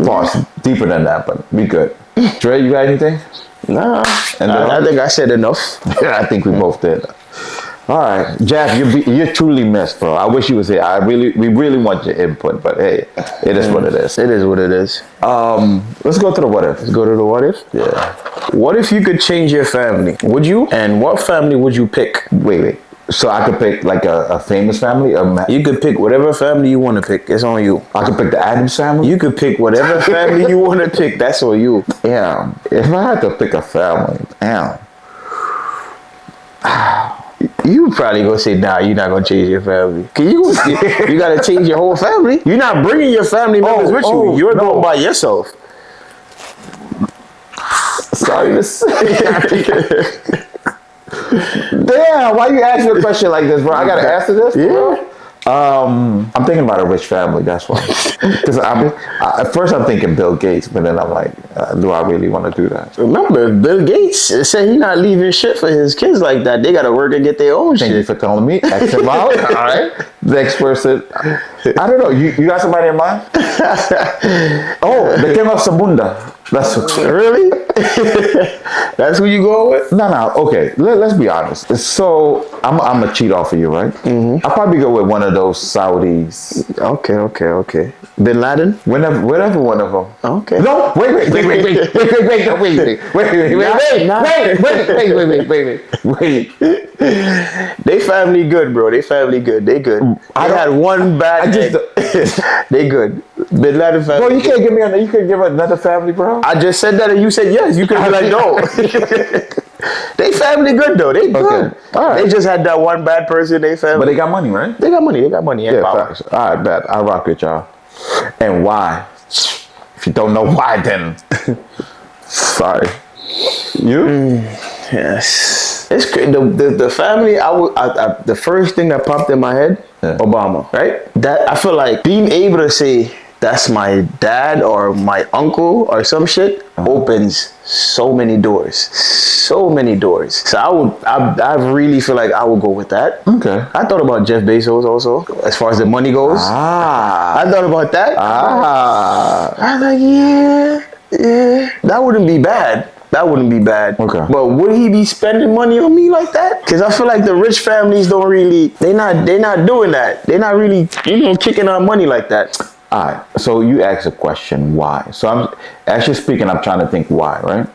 far deeper than that, but we good. Dre, you got anything? Nah. I think I said enough. Yeah, I think we both did. All right, Jeff, you're truly missed, bro. I wish you was here. We really want your input, but hey, it is what it is. It is what it is. Let's go to the what if. Let's go to the what if. Yeah. What if you could change your family? Would you? And what family would you pick? Wait. So I could pick like a famous family? You could pick whatever family you want to pick. It's on you. I could pick the Addams family? You could pick whatever family you want to pick. That's on you. Yeah. If I had to pick a family, damn. You probably gonna say, nah, you're not gonna change your family. You gotta change your whole family. You're not bringing your family members with you. You're going by yourself. Sorry to say. Damn, why you asking a question like this, bro? I gotta answer this, bro? Yeah. I'm thinking about a rich family, that's why. Because at first I'm thinking Bill Gates, but then I'm like, do I really want to do that? Remember, Bill Gates said he's not leaving shit for his kids like that. They gotta work and get their own shit. Thank you for telling me. X him out. All right. Next person. I don't know. You got somebody in mind? Oh, the king of Samunda. That's really? That's who you going with? No. Okay, let's be honest. So I'm gonna cheat off of you, right? I'll probably go with one of those Saudis. Okay. Bin Laden? Whatever one of them. Okay. No, wait. They family good, bro. They family good. They good. I had one bad. They good. Bin Laden family. Bro, you can't give me you can't give another family, bro. I just said that and you said yes. You could be like no. They family good though. They good. Okay. All right. They just had that one bad person. They family. But they got money, right? They got money. And power. Facts. All right, bet. I rock with y'all. And why? If you don't know why, then sorry. You? Yes. It's crazy. The family. The first thing that popped in my head, Obama. Right. That I feel like being able to say that's my dad or my uncle or some shit opens so many doors. So I really feel like I would go with that. Okay. I thought about Jeff Bezos also, as far as the money goes. I thought about that. I was like, yeah, that wouldn't be bad. Okay. But would he be spending money on me like that? Because I feel like the rich families don't really, they're not doing that. They're not really, kicking out money like that. All right. So you asked a question, why? So I'm actually speaking, I'm trying to think why, right?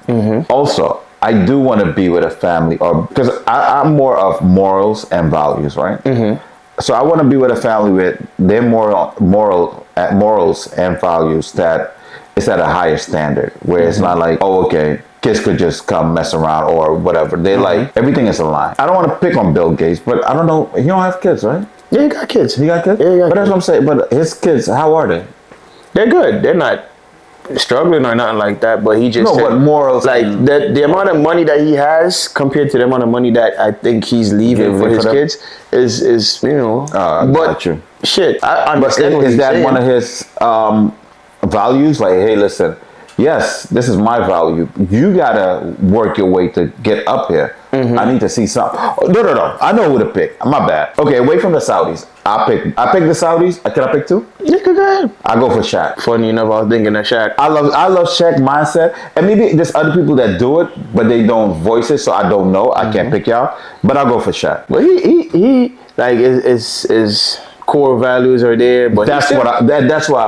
Also, I do want to be with a family, or because I'm more of morals and values, right? So I want to be with a family with their morals and values that it's at a higher standard, where it's not like, oh, okay, kids could just come mess around or whatever. They like, everything is aligned. I don't want to pick on Bill Gates, but I don't know, he don't have kids, right? Yeah, he got kids. He got kids? Yeah, he got But that's what I'm saying. But his kids, how are they? They're good. They're not struggling or nothing like that, but he just No, what morals? like the amount of money that he has compared to the amount of money that I think he's leaving for his kids is but got you. Shit, I But understand. is that one of his values? Like, hey, listen, yes, this is my value. You gotta work your way to get up here. I need to see something. Oh, no. I know who to pick. My bad. Okay, away from the Saudis. I pick the Saudis. Can I pick two? Yeah, go ahead. I go for Shaq. Funny enough, I was thinking of Shaq. I love Shaq mindset, and maybe there's other people that do it, but they don't voice it, so I don't know. I can't pick y'all, but I'll go for Shaq. But he like is core values are there, but that's why.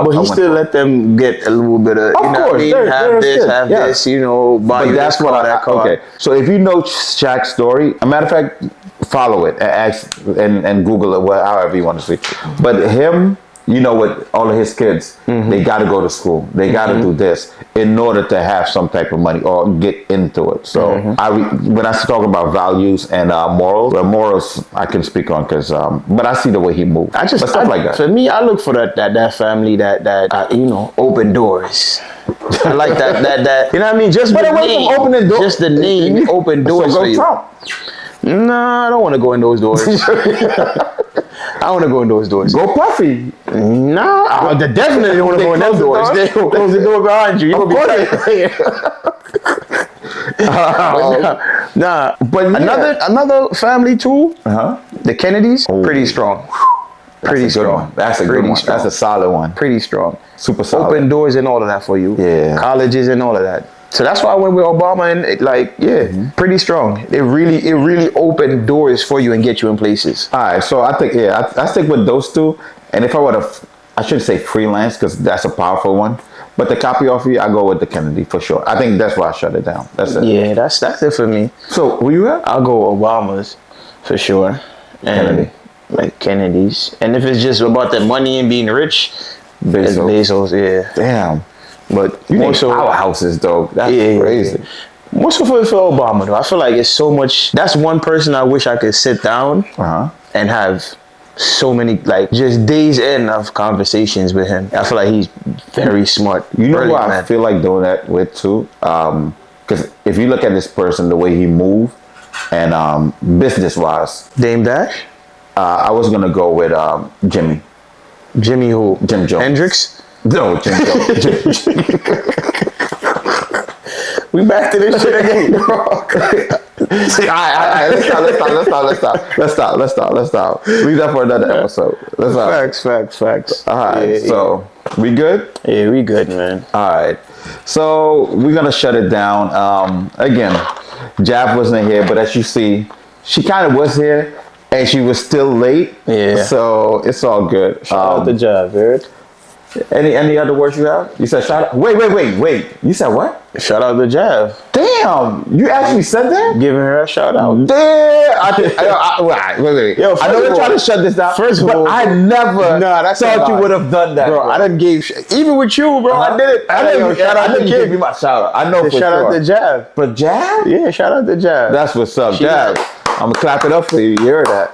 But he still let them get a little bit of. Of course, have this. Buy but that's what okay. So if you know Shaq's story, a matter of fact, follow it and ask and Google it, however you want to see. But him, with all of his kids, they got to go to school. They got to do this in order to have some type of money or get into it. So when I talk about values and morals I can speak on because, but I see the way he moves. Stuff like that. For me, I look for that family that open doors. I like that. You know what I mean? Just but the away name, from opening doors. Just the name open doors so for you. Trump. No, I don't want to go in those doors. I want to go in those doors. Go Puffy. Nah, I definitely don't want to go in those doors. They close the door behind you. You're going to be nah, but another family too. The Kennedys, pretty strong. Pretty strong. That's a good one. That's a solid one. Pretty strong. Super solid. Open doors and all of that for you. Yeah. Colleges and all of that. So that's why I went with Obama and pretty strong. It really opened doors for you and get you in places. All right, so I think I stick with those two. And if I were to, I shouldn't say freelance because that's a powerful one. But the copy off you, I go with the Kennedy for sure. I think that's why I shut it down. That's it. Yeah, that's it for me. So who you have? I'll go Obama's for sure. And Kennedy. Like Kennedy's. And if it's just about the money and being rich, Bezos, yeah. Damn. But You more need so powerhouses though. That's crazy. Yeah. More so for Obama though. I feel like it's so much. That's one person I wish I could sit down and have so many, like, just days in of conversations with him. I feel like he's very smart. You know who I feel like doing that with too? Because if you look at this person, the way he moved and business-wise. Dame Dash? I was going to go with Jimmy. Jimmy who? Jim Jones. Hendrix? No, Jim Jones. We back to this shit again, bro. See, all right, let's stop. Leave that for another episode. Facts. All right, so we good? Yeah, we good, man. All right, so we're gonna shut it down. Again, Jav wasn't here, but as you see, she kind of was here, and she was still late. Yeah. So it's all good. Shout out to Jav, heard? Any other words you have? You said shout out. Wait. You said what? Shout out to Jav. Damn, you actually said that? Giving her a shout out. Damn. Wait. Yo, I know you're trying to shut this down. First of all, I never thought you would have done that, bro. I done gave even with you, bro. I did it. Shout out to the kid. Give me my shout out. I know for shout sure. out to Jav. But Jav? Yeah, shout out to Jav. That's what's up, Jav. I'm gonna clap it up for you. You heard that?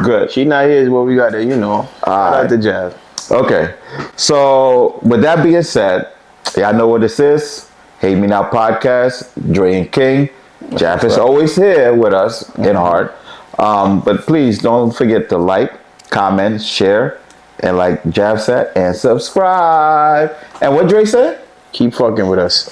Good. She not here is what we got to, shout out to Jav. Okay, so with that being said, y'all know what this is. Hate Me Now podcast. Dre and King. Jav is always here with us in heart. But please don't forget to like, comment, share, and like Jav said, and subscribe. And what Dre said? Keep fucking with us.